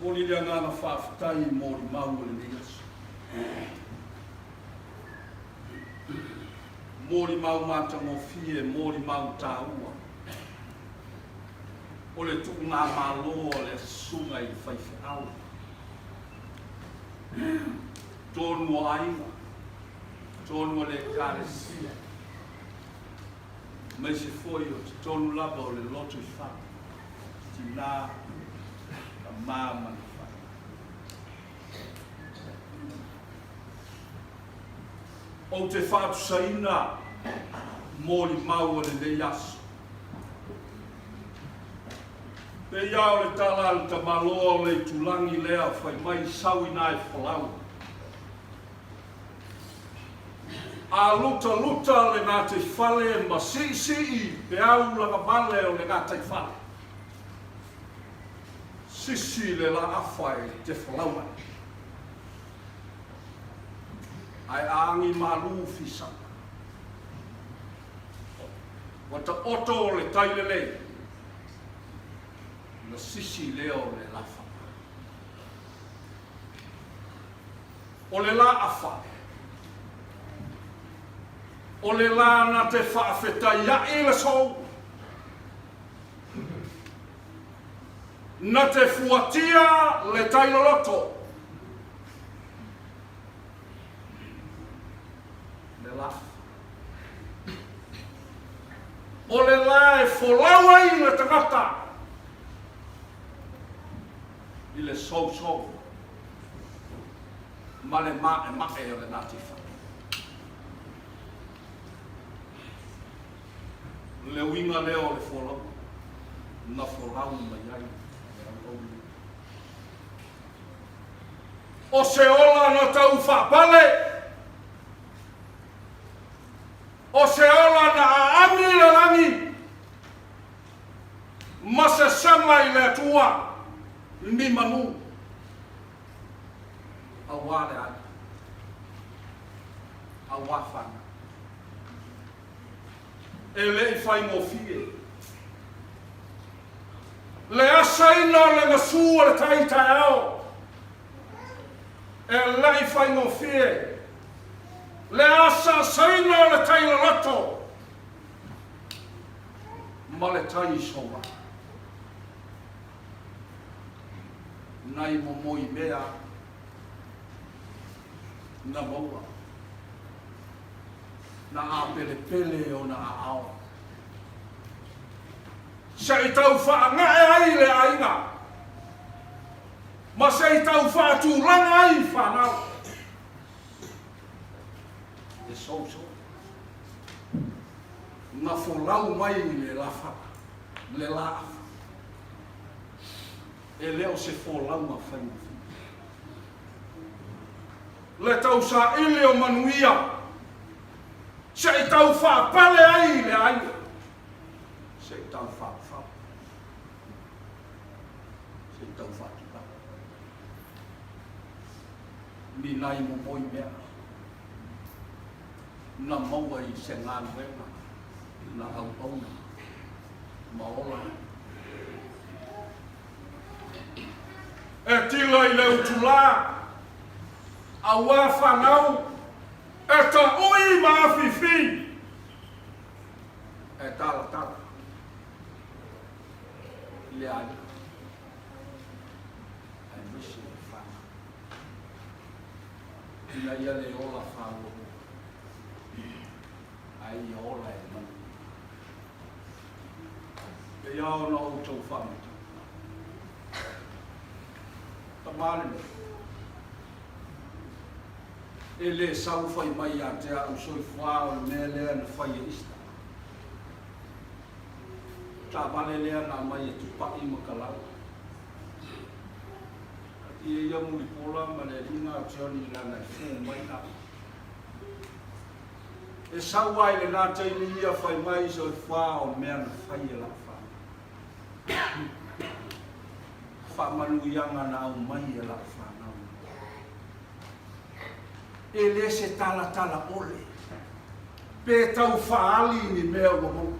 [SPEAKER 6] Mo li lea ngana whawhtai mo le mau le nei aso. Mori mau mata mo fie, mori mau tāua. O le tuku ngā malo o le sunga i whaiwhi au. Tōnu o ainga, tōnu o le kāresia. Mai se foi o te tōnu laba o le loto i whā. Ti nā, ka māma ni whā. O te whātu saina, mōri mau o le nei aso. Pe ia o le tala le ta maloa o le tulangi lea whai mai sawi nai whalau. A luta le ngā te whale ma si pe au langa vale o le ngā te whale. Sisi le la awhai te whalaua. Ai aangi malu fisa. Wata oto le tailele. Na sisi leo le lafa. O le la afa. O le la na te whaafeta ia e le sou. Na te fuatia le tailoloto. O le la e wholaua i le tangata. I le sou. Ma le ma e o le natifa. Le winga leo le wholau. Na wholau mai ai. O se ola na tau whapale. ai le tua ni manu awale ai awafan ele fai mo fie le asaina le ngasua le taitao ele fai mo fie le asa saina le tailolato ma le tai soa nai mo moi mea na maua na a pele pele o na ao sa i tau whaanga e ai le ainga ma sa i tau whaatu langa ai whanau e so na folau mai le lafa le lafa e leo se folau ma whainga le tau sa ile o manuia se i tau wha pale ai le ai se i tau wha se i tau wha tuka ni nai mo moi mea na maua i se ngānu wenga na au auna ma ola e tila i leu tula a whanau e ta ui mawhiwhi e tala le ai e misi e whanau ina ia le ola whanau ai ola e manu e iau na outou whanau ta male ele sau fai mai a te au soi whao me lea na whai e ista. Ta vale lea na mai e tupai makalau. Ati e ia muli pola ma le ringa o tioni lana e fu mai na. E sau ai le nā teini ia whai mai soi whao mea na whai e la whao. Whamanu ianga na au mai e la whao. E le se tala ole pe tau whaali ni mea wamu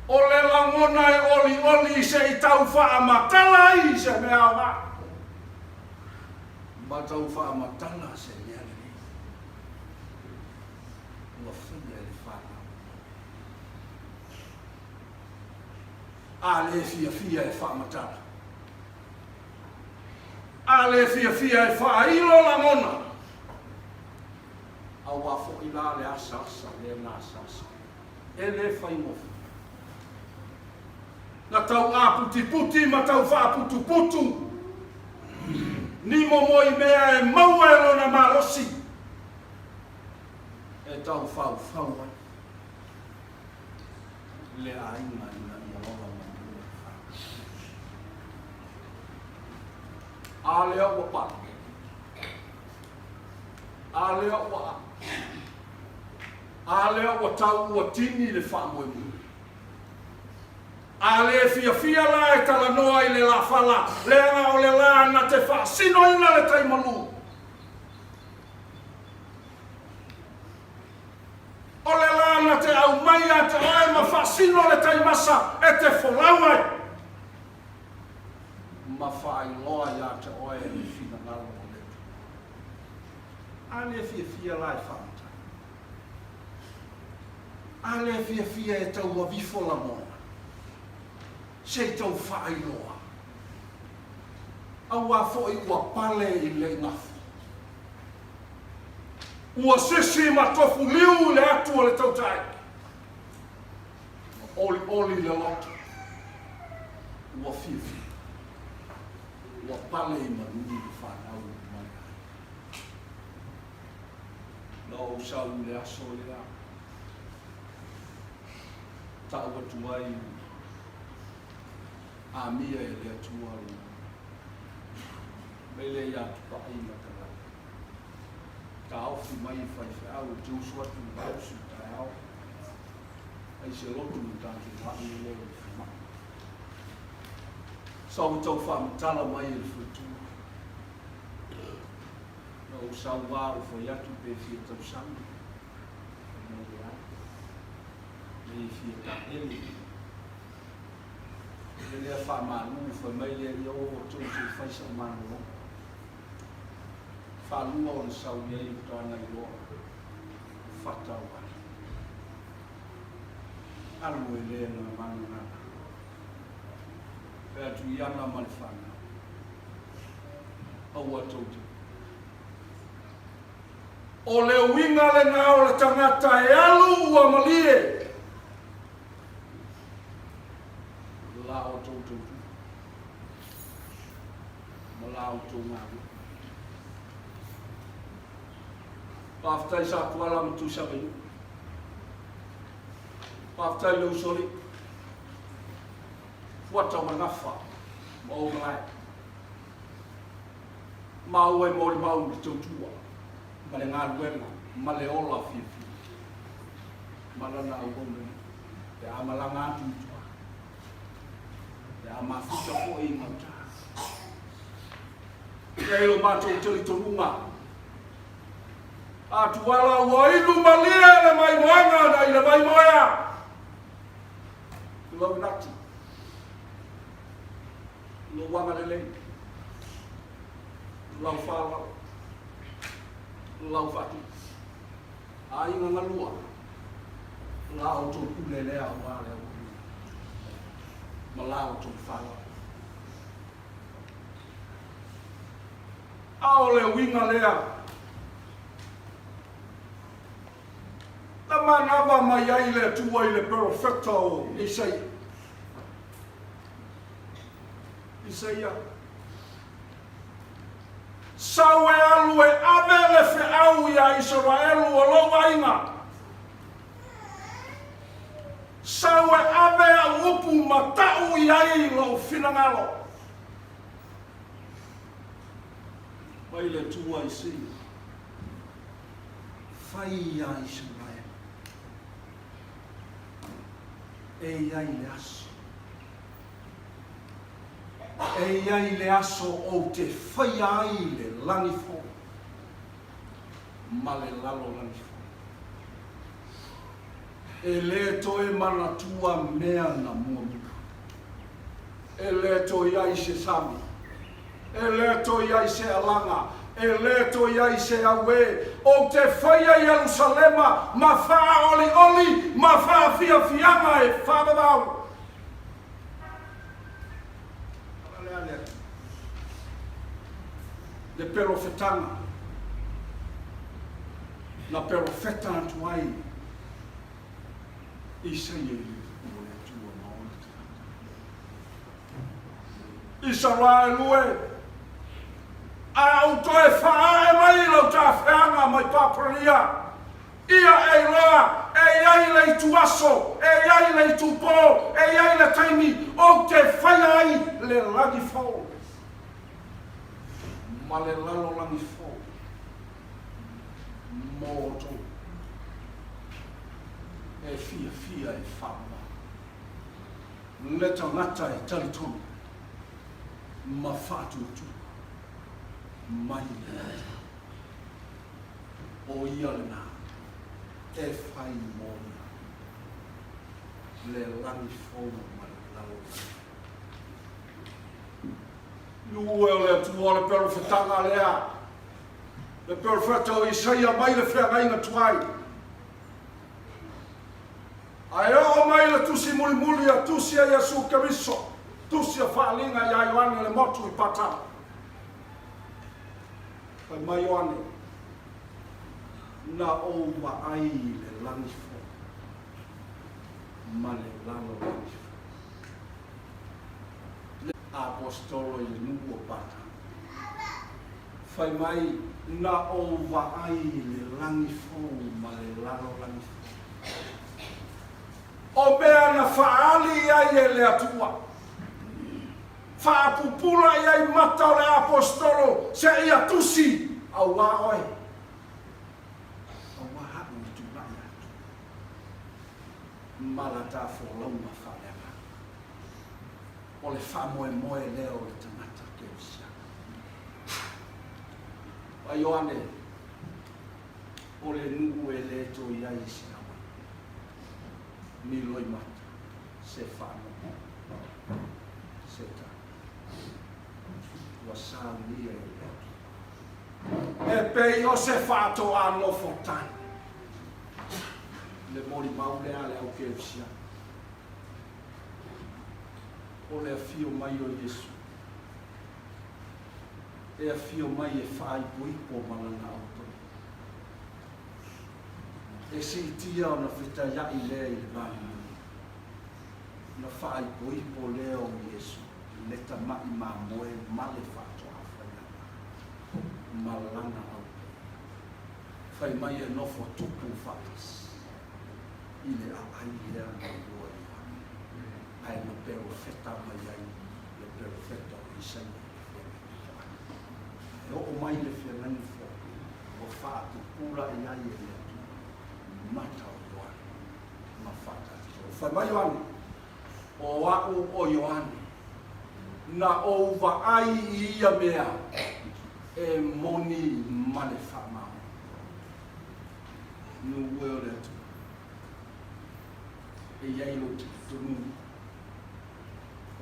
[SPEAKER 6] o le langona e oli se i tau whaamatala i se mea wa ma tau whaamatala se mea ni ua whia le whanau a le fia e whaamatala a le fia e whailo langona a wafo i la le asasa, le na asasa. E le whai mofu. Na tau a puti ma tau wha putu. Ni mo moi mea e maua e lona malosi. E tau whau ai. Le ainga ina i aloha manua. A lea ua pa. A lea ua a lea ua tau ua tini le whamoemu. A lea fia la e tala noa i le la whala, lea o le la na te wha sino ina le taimalu. O le la na te au mai a te oe ma wha sino le taimasa e te wholauai. Ma wha i loa i a te oe e ni whina ngalo o le. A lea fia la e wha. A le fia e tau wa vifo la mona. Se tau whaailoa. A wafo i ua pale i le ngafu. Ua sisi ma tofu liu le atu o le tau tai. Oli le loto. Ua fia. Ua pale i manuni i whanau mai. Na o sau le aso le a. Taua tuai a mia e le atua o mele ia tupai na kala ta ofi mai fai au tu suatu bausu ta au ai se lotu ta ki mai le fama Sau tau whamatala mai e whutu. Nau sau wā o whaiatu pe fia tau sangu. Nei fia ta ele. Ele a whamanu whamai e i o tau se whaisa manu. Whanua o le sau ia i tāna i loa. Whatau ai. Alu e lea na manu nana. Pea tu iana mali whana. Aua tautu. O le winga le ngā o le tangata e alu ua malie. La o tautu. Ma la o tau ngāu. Paftai sa kuala mtu sabi. Paftai leu soli. Fuata mangafa. Mau ngai. Mau e mori mau ki tautua. Male ngā ruenga. Male ola fifi. Malana au konde. Te amalanga tutua. Te amafita po e mauta. Te ilo mātou teli tonunga. Atuala wailu malia le mai wanga na ile mai moya. Lo nati. Lo wanga le lei. Lo fala. Lo fatu. Ai nga lua. La o to kulele a wale. Malao to fala. Aole winga lea. Na manava mai ai le tua i le perfecta o Isaia. Isaia. Sau e alu e ave le fe au ia Israelu o loa inga. Sau e ave a upu matau iai lo finangalo. Mai le tua Isaia. Fai ia Israelu. E ai le aso. E ai le aso o te whai ai le langifo. Ma le lalo langifo. E le toe mana tua mea na mua muka. E le toe ai se sami. E le toe ai se alanga. E le toi ai se awe. O te whaia i Jerusalema. Ma wha oli oli. Ma wha fia fianga e whababau. Le perofetanga. Na perofeta atu ai. Isa i le tua maona. Israelu e. Au toe whae mai lau ta wheanga mai paparia. Ia e loa, e ai le tu aso, e ai le tu po, e ai le taimi, o te whai ai le lagi fau. Ma le lalo lagi fau. Moto. E fia fia e whaama. Le tangata e talitonu. Ma whatu tu. Mai o ia le nā e whai mōna le langi whona mai lau Lua le atua le perofetanga lea le perofeta o Isaia mai le whengainga tuai ai o mai le tusi muli muli a tusi a Yesu Keriso tusi a whaalinga i a Ioane le motu I patama Pai mai oane, na o wa ai le langifo, ma le lalo langifo. Le apostolo I nuo pata. Pai mai, na o wa ai le langifo, ma le lalo langifo. O mea na whaali ai e le atua. Whaapupula I mata o le apostolo se ia tusi au wā oe. Au wā hapu I tu mai atu. Malata fōlauma whaeanga. o le whamoe leo le tangata ke usia. Wa Ioane, o le nungu e le to ia i sinawa. Ni loi mata, se whano, se ta. Wa sa ni e le. E pei o se whato anō fotani. Le mori maule ale au ke usia. O le fio mai o Yesu. E a fio mai e whai poipo malana auto. E si tia o na whita iai lea i le mani. Na whai poipo leo o Yesu. Le ta mai ma moe male whato a whaia. Malana auto. Whai mai e nofo tupu whakas. I le a ai lea na roa i wani. Ai na perfetta mai ai. Le perfetta o isai. E o mai le whenani fo. O whaatu pura i ai e lea. Mata o Ioane. Ma whata. Whai mai Ioane. O au o Ioane. Na o wa ai i ia mea. E moni male whamau. Nu weo le tu. E iai lo tunu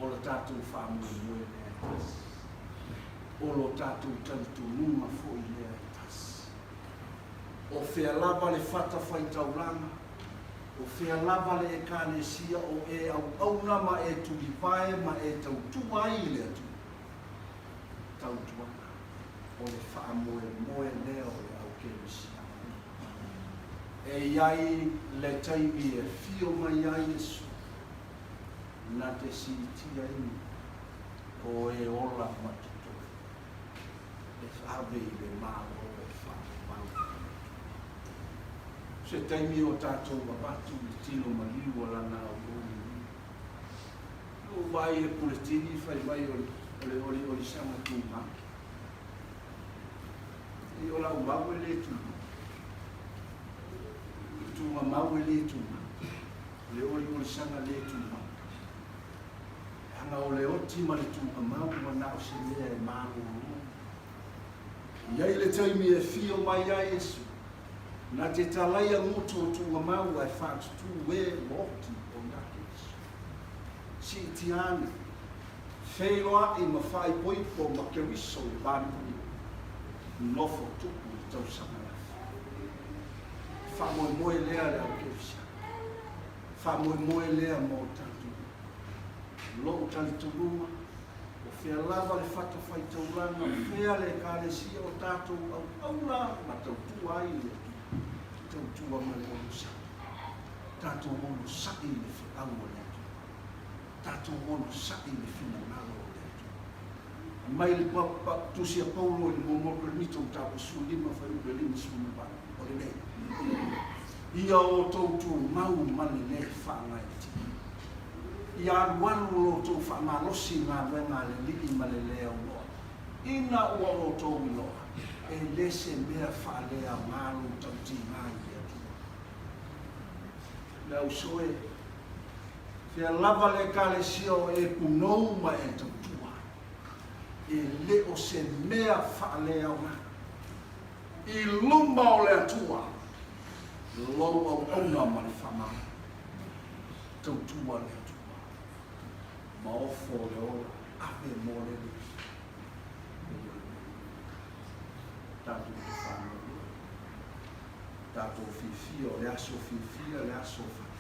[SPEAKER 6] o lo tātou whāmui moe lea tas. O lo tātou talitunu ma fo i lea tas. O whea lava le whata whaitauranga. O whea lava le e kāne sia o e au auna ma e tui pae ma e tau tuai lea tu. Tau tuana. O le whaamoe moe lea o le au kerisia. E iai le taimi e fio mai ai Yesu. Na te si tia ini. O e ola matuto. E whawe i le mālo e whawe. Se taimi o tātou wabatu i tino maliu lana o lōni. O vai e puretini whai mai o li sanga tūma. I ola o mawe le tūma. Tunga mau e le tunga. Le ori sanga le tunga. Hanga o le oti ma le tunga mau ma nao se mea e mālo. Iai le taimi e fio mai a Yesu. Na te talaia moto o tunga mau ai whātu tu e loti o nake Yesu. Si tiane. Wheloa i ma whai poipo ma keriso i bānu. Nofo tupu i tau sanga. Whamoe moe lea le au kerisia. Whamoe moe lea mō tātou. Lou tali turuma. O whea lava le whata whai tauranga. Whea le kāresia o tātou au aura. Ma tau tua ai le tu. Tau tua ma le onu sa. Tātou onu sai le whiaua le tu. Tātou onu sai le whinangalo le tu. Mai le tusia Paulo le momoko mito tāpu sulima whai ube lima suna bana. O le nei. Ia o tautu mau mani ne whangai ti. Ia aruanu o tau whamalosi ngā wenga le liki ma le leo loa. Ina ua o tau i loa. E lese mea whalea maru tau ti ngai e tua. Leo soe. Fia lava le kale sio e punou ma e tau tua. E leo se mea whalea ngā. I luma o le atua. Lou au auna ma le whamau. Tau tua le atua. Ma ofo le ora. Ape mo le le. Tātou te whanau. Tātou whiwhia o le aso whiwhia le aso whai.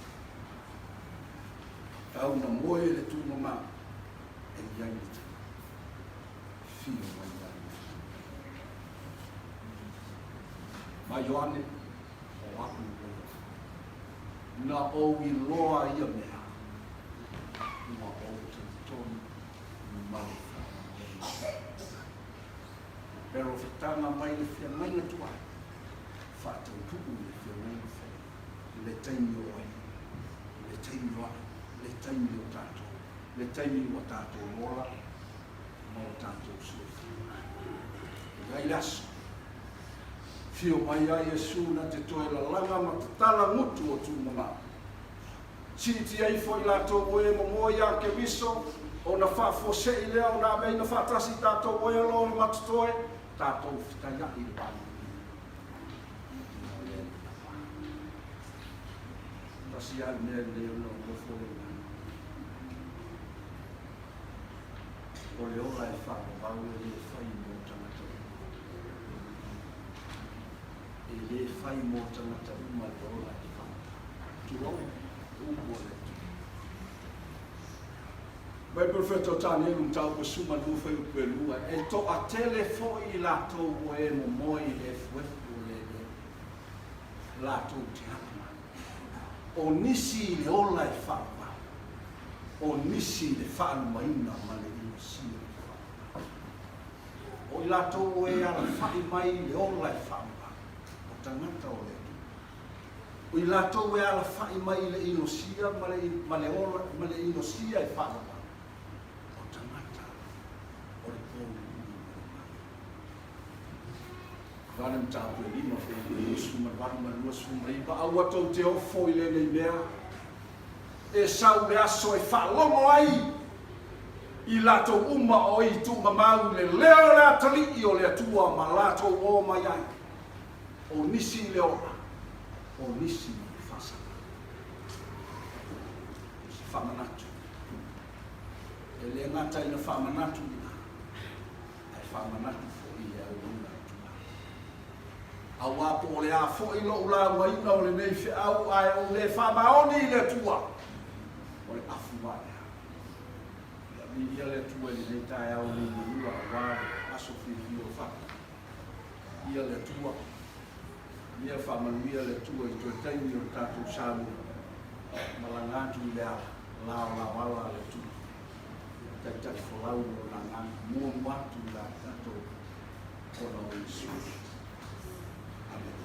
[SPEAKER 6] Auna moe le tūma ma. E ianita. Whio mai ianita. Ma Ioane. Na o i loa ia mea. Ma o te tonu mai. Pero whetanga mai le whia mai na tua. Whātau tuku le whia mai na whia. Le taimi o ai. Le taimi o ai. Le taimi o tātou. Le taimi o tātou lola. Ma o tātou sufi. Gai laso. Fio mai a Yesu na te toe la langa ma te tala mutu o tūmama. Siti ai foi la tō oe mo moia ke miso O na whaafose I lea o na mei na whaatasi tātou oe alo na matatoe, tātou whitaia I le wānu. Tasi ai mea leo no ngofo o le ola e whaakavau e le whai mō tangata. E le whai mō tangata uma le ola e whai. Tuau, umo le tu. Mai profeta o tāne elu tau pa suma nuwhai upe lua. E to a telefo I lātou o e mo moi le fuefu o le lātou te hama. O nisi le ola e whakavau. O nisi le whaanu maina ma le o I lātou e ala whai mai le ola e whaua, o tangata o le tu. O I lātou e ala whai mai le inosia, ma le inosia e whaua, o tangata o le pōru. Vāne mtāpu e lima whai suma wāma lua suma iba, au atou te ofo I le nei mea, e sau le aso e whalomo ai, I lātou uma o I tu mamau le leo le atali I o le atua ma lātou o mai ai. O nisi le ora, o nisi le whasana. Si whamanatu. E le ngata ina whamanatu ina. Ai whamanatu fo I e au una tua. Au apo o le a fo I lo ula wa ina o le nei whi au ai o le whamaoni le tua. O le afu mai. Ia le tua I nei tae au ni lua wāre aso whiwhi o whaka. Ia le tua. Ia whamanuia le tua I tue taimi o tātou sāmu. Malangātu I lea lao la wala le tua. Taitaki whalau o la ngātu. Mua muatu la tātou kona o Isu. Amen.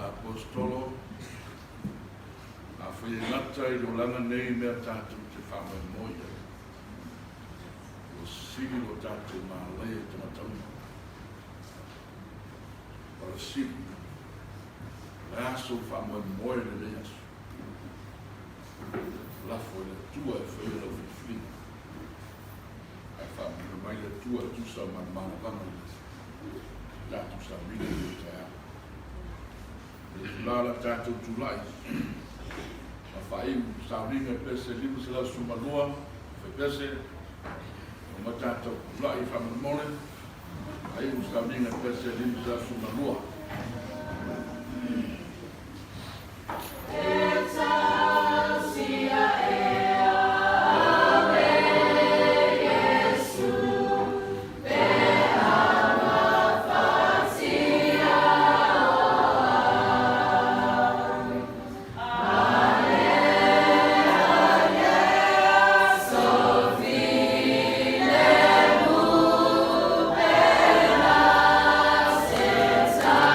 [SPEAKER 1] Apostolo a whai ngata I lo langa nei mea tātou te whamai moia. O siri o tātou mālea te matauna. Para siri. Le aso whamai moia le le aso. Lafo le tua e whai la whiwhina. Ai whamai mai le tua tusa mana vama I tātou sa mire I te ao. Lala tātou tūlai. A whai sauringa pese limu sila sumanoa, whai pese, o ma tātou tūlai whamamone, ai sauringa pese limu sila sumanoa.
[SPEAKER 8] Time.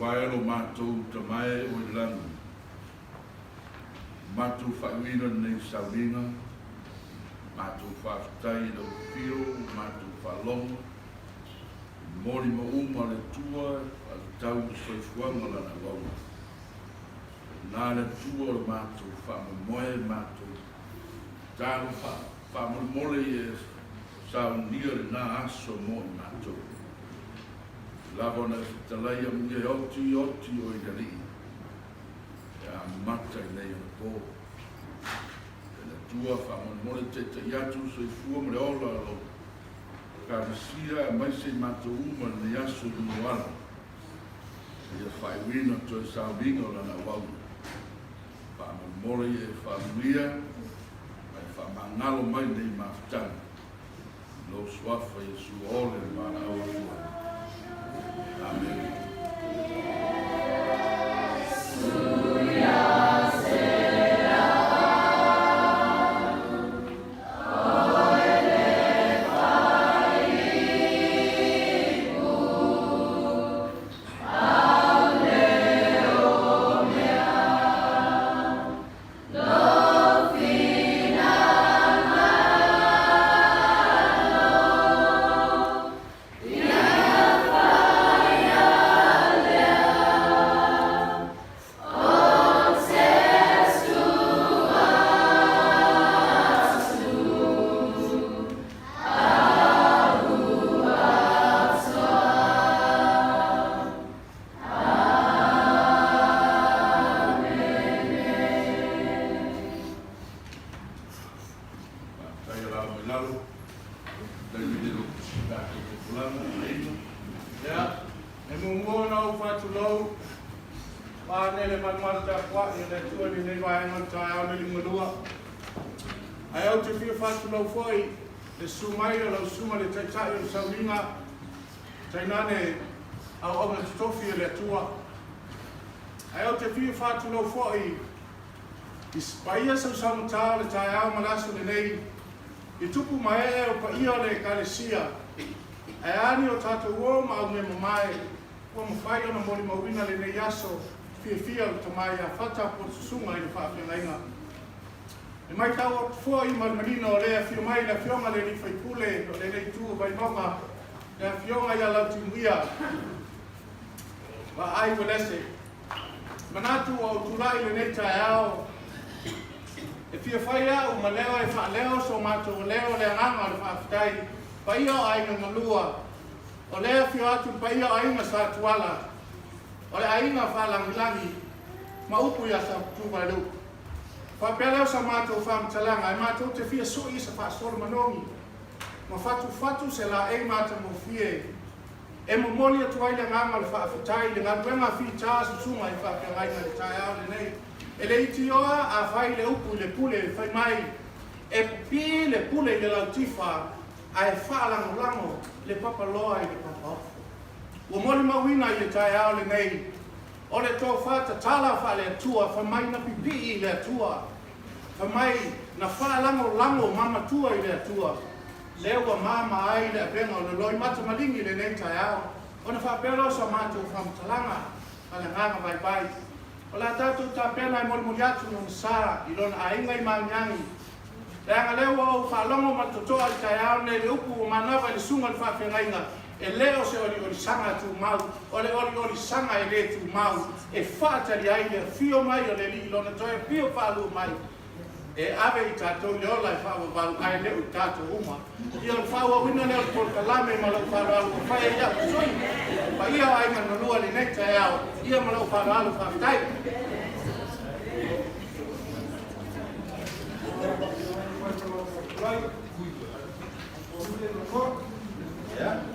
[SPEAKER 1] waelo mātou ta mai o i lana. Mātou whaiwina nei sauringa, mātou whaftai lau pio, mātou whalonga, mori ma uma le tua, al tau soifuanga lana wauna. Nā le tua le mātou whamamoe, mātou tālu whamamole e saunia le nā aso mo i mātou. Lava na talaia mia oti o i gari. Ia matai nei o po. E na tua whamamole te iatu soifua mo le ola lo. Karisia e mai se mātou uma ni aso i moana. Ia whaiwina to e sauringa o lana wauna. Whamamole e whamuia, mai whamangalo mai nei maftana. Lo swafa Yesu ole mana awa fua. Amen.
[SPEAKER 2] Tainane au au na tofi le tua. Ai o te fiu fatu lo foi. Ispaia sa samta le tai au malasu le nei. I tupu mai o pa ia le kalesia. Ai ani o tatu o ma au me mai. O mo fai ona mori mawina le nei aso. Fia o tamai a fata po susunga i fa afengainga. E mai tau foi malmanino o le fiu mai la fionga le ni fai pule o le nei tu vai nonga. E a fionga ia lau timuia. Wa ai welese. Manatu o turai le nei tae ao. E fia whai au ma leo e wha leo so mato o leo le nganga le whaafitai. Pa ia o ainga ngalua. O lea fia atu pa ia o ainga sa tuala. O le ainga whalangilangi. Ma upu ia sa tuwailu. Whapea leo sa mato o whaamtalanga. E mato te fia soi sa whaasoro manongi. Ma fatu se la e mata mo fie. E mo moli atu ai le nganga le whaafitai, le ngaduenga fi tāsu sunga i whapengainga le tae au le nei. E le iti oa a whai le upu le pule le whai mai. E pi le pule le lau tifa a e whaalango lango le papaloa i le papafo. Ua moli mawina i le tae au le nei. O le tō whata tala wha le atua, wha mai na pipi i le atua. Wha mai na whaalango lango mamatua i le atua. Lewa mama ai le apenga o le loi mata malingi le nei tai au. O na whapero sa mātou whamtalanga a le nganga vai bai. O la tātou tā pena i mori atu no sā i lona a inga i maunyangi. Le anga lewa o whalongo matotoa i tai au ne le upu o manawa i le sunga le whawhengainga. E leo se ori sanga tu mau. O le ori sanga e le tu mau. E whaatari ai le fio mai o le li lona toe pio whalu mai. E ave i tātou i ola i whawa walu ai leo i tātou uma. I o whawa wina leo i polka lame ma lau whalu alu o whaia ia kusoi. Pa ia o ainga nalua li nekta e au. Ia ma lau whalu alu whawhitai. Yeah.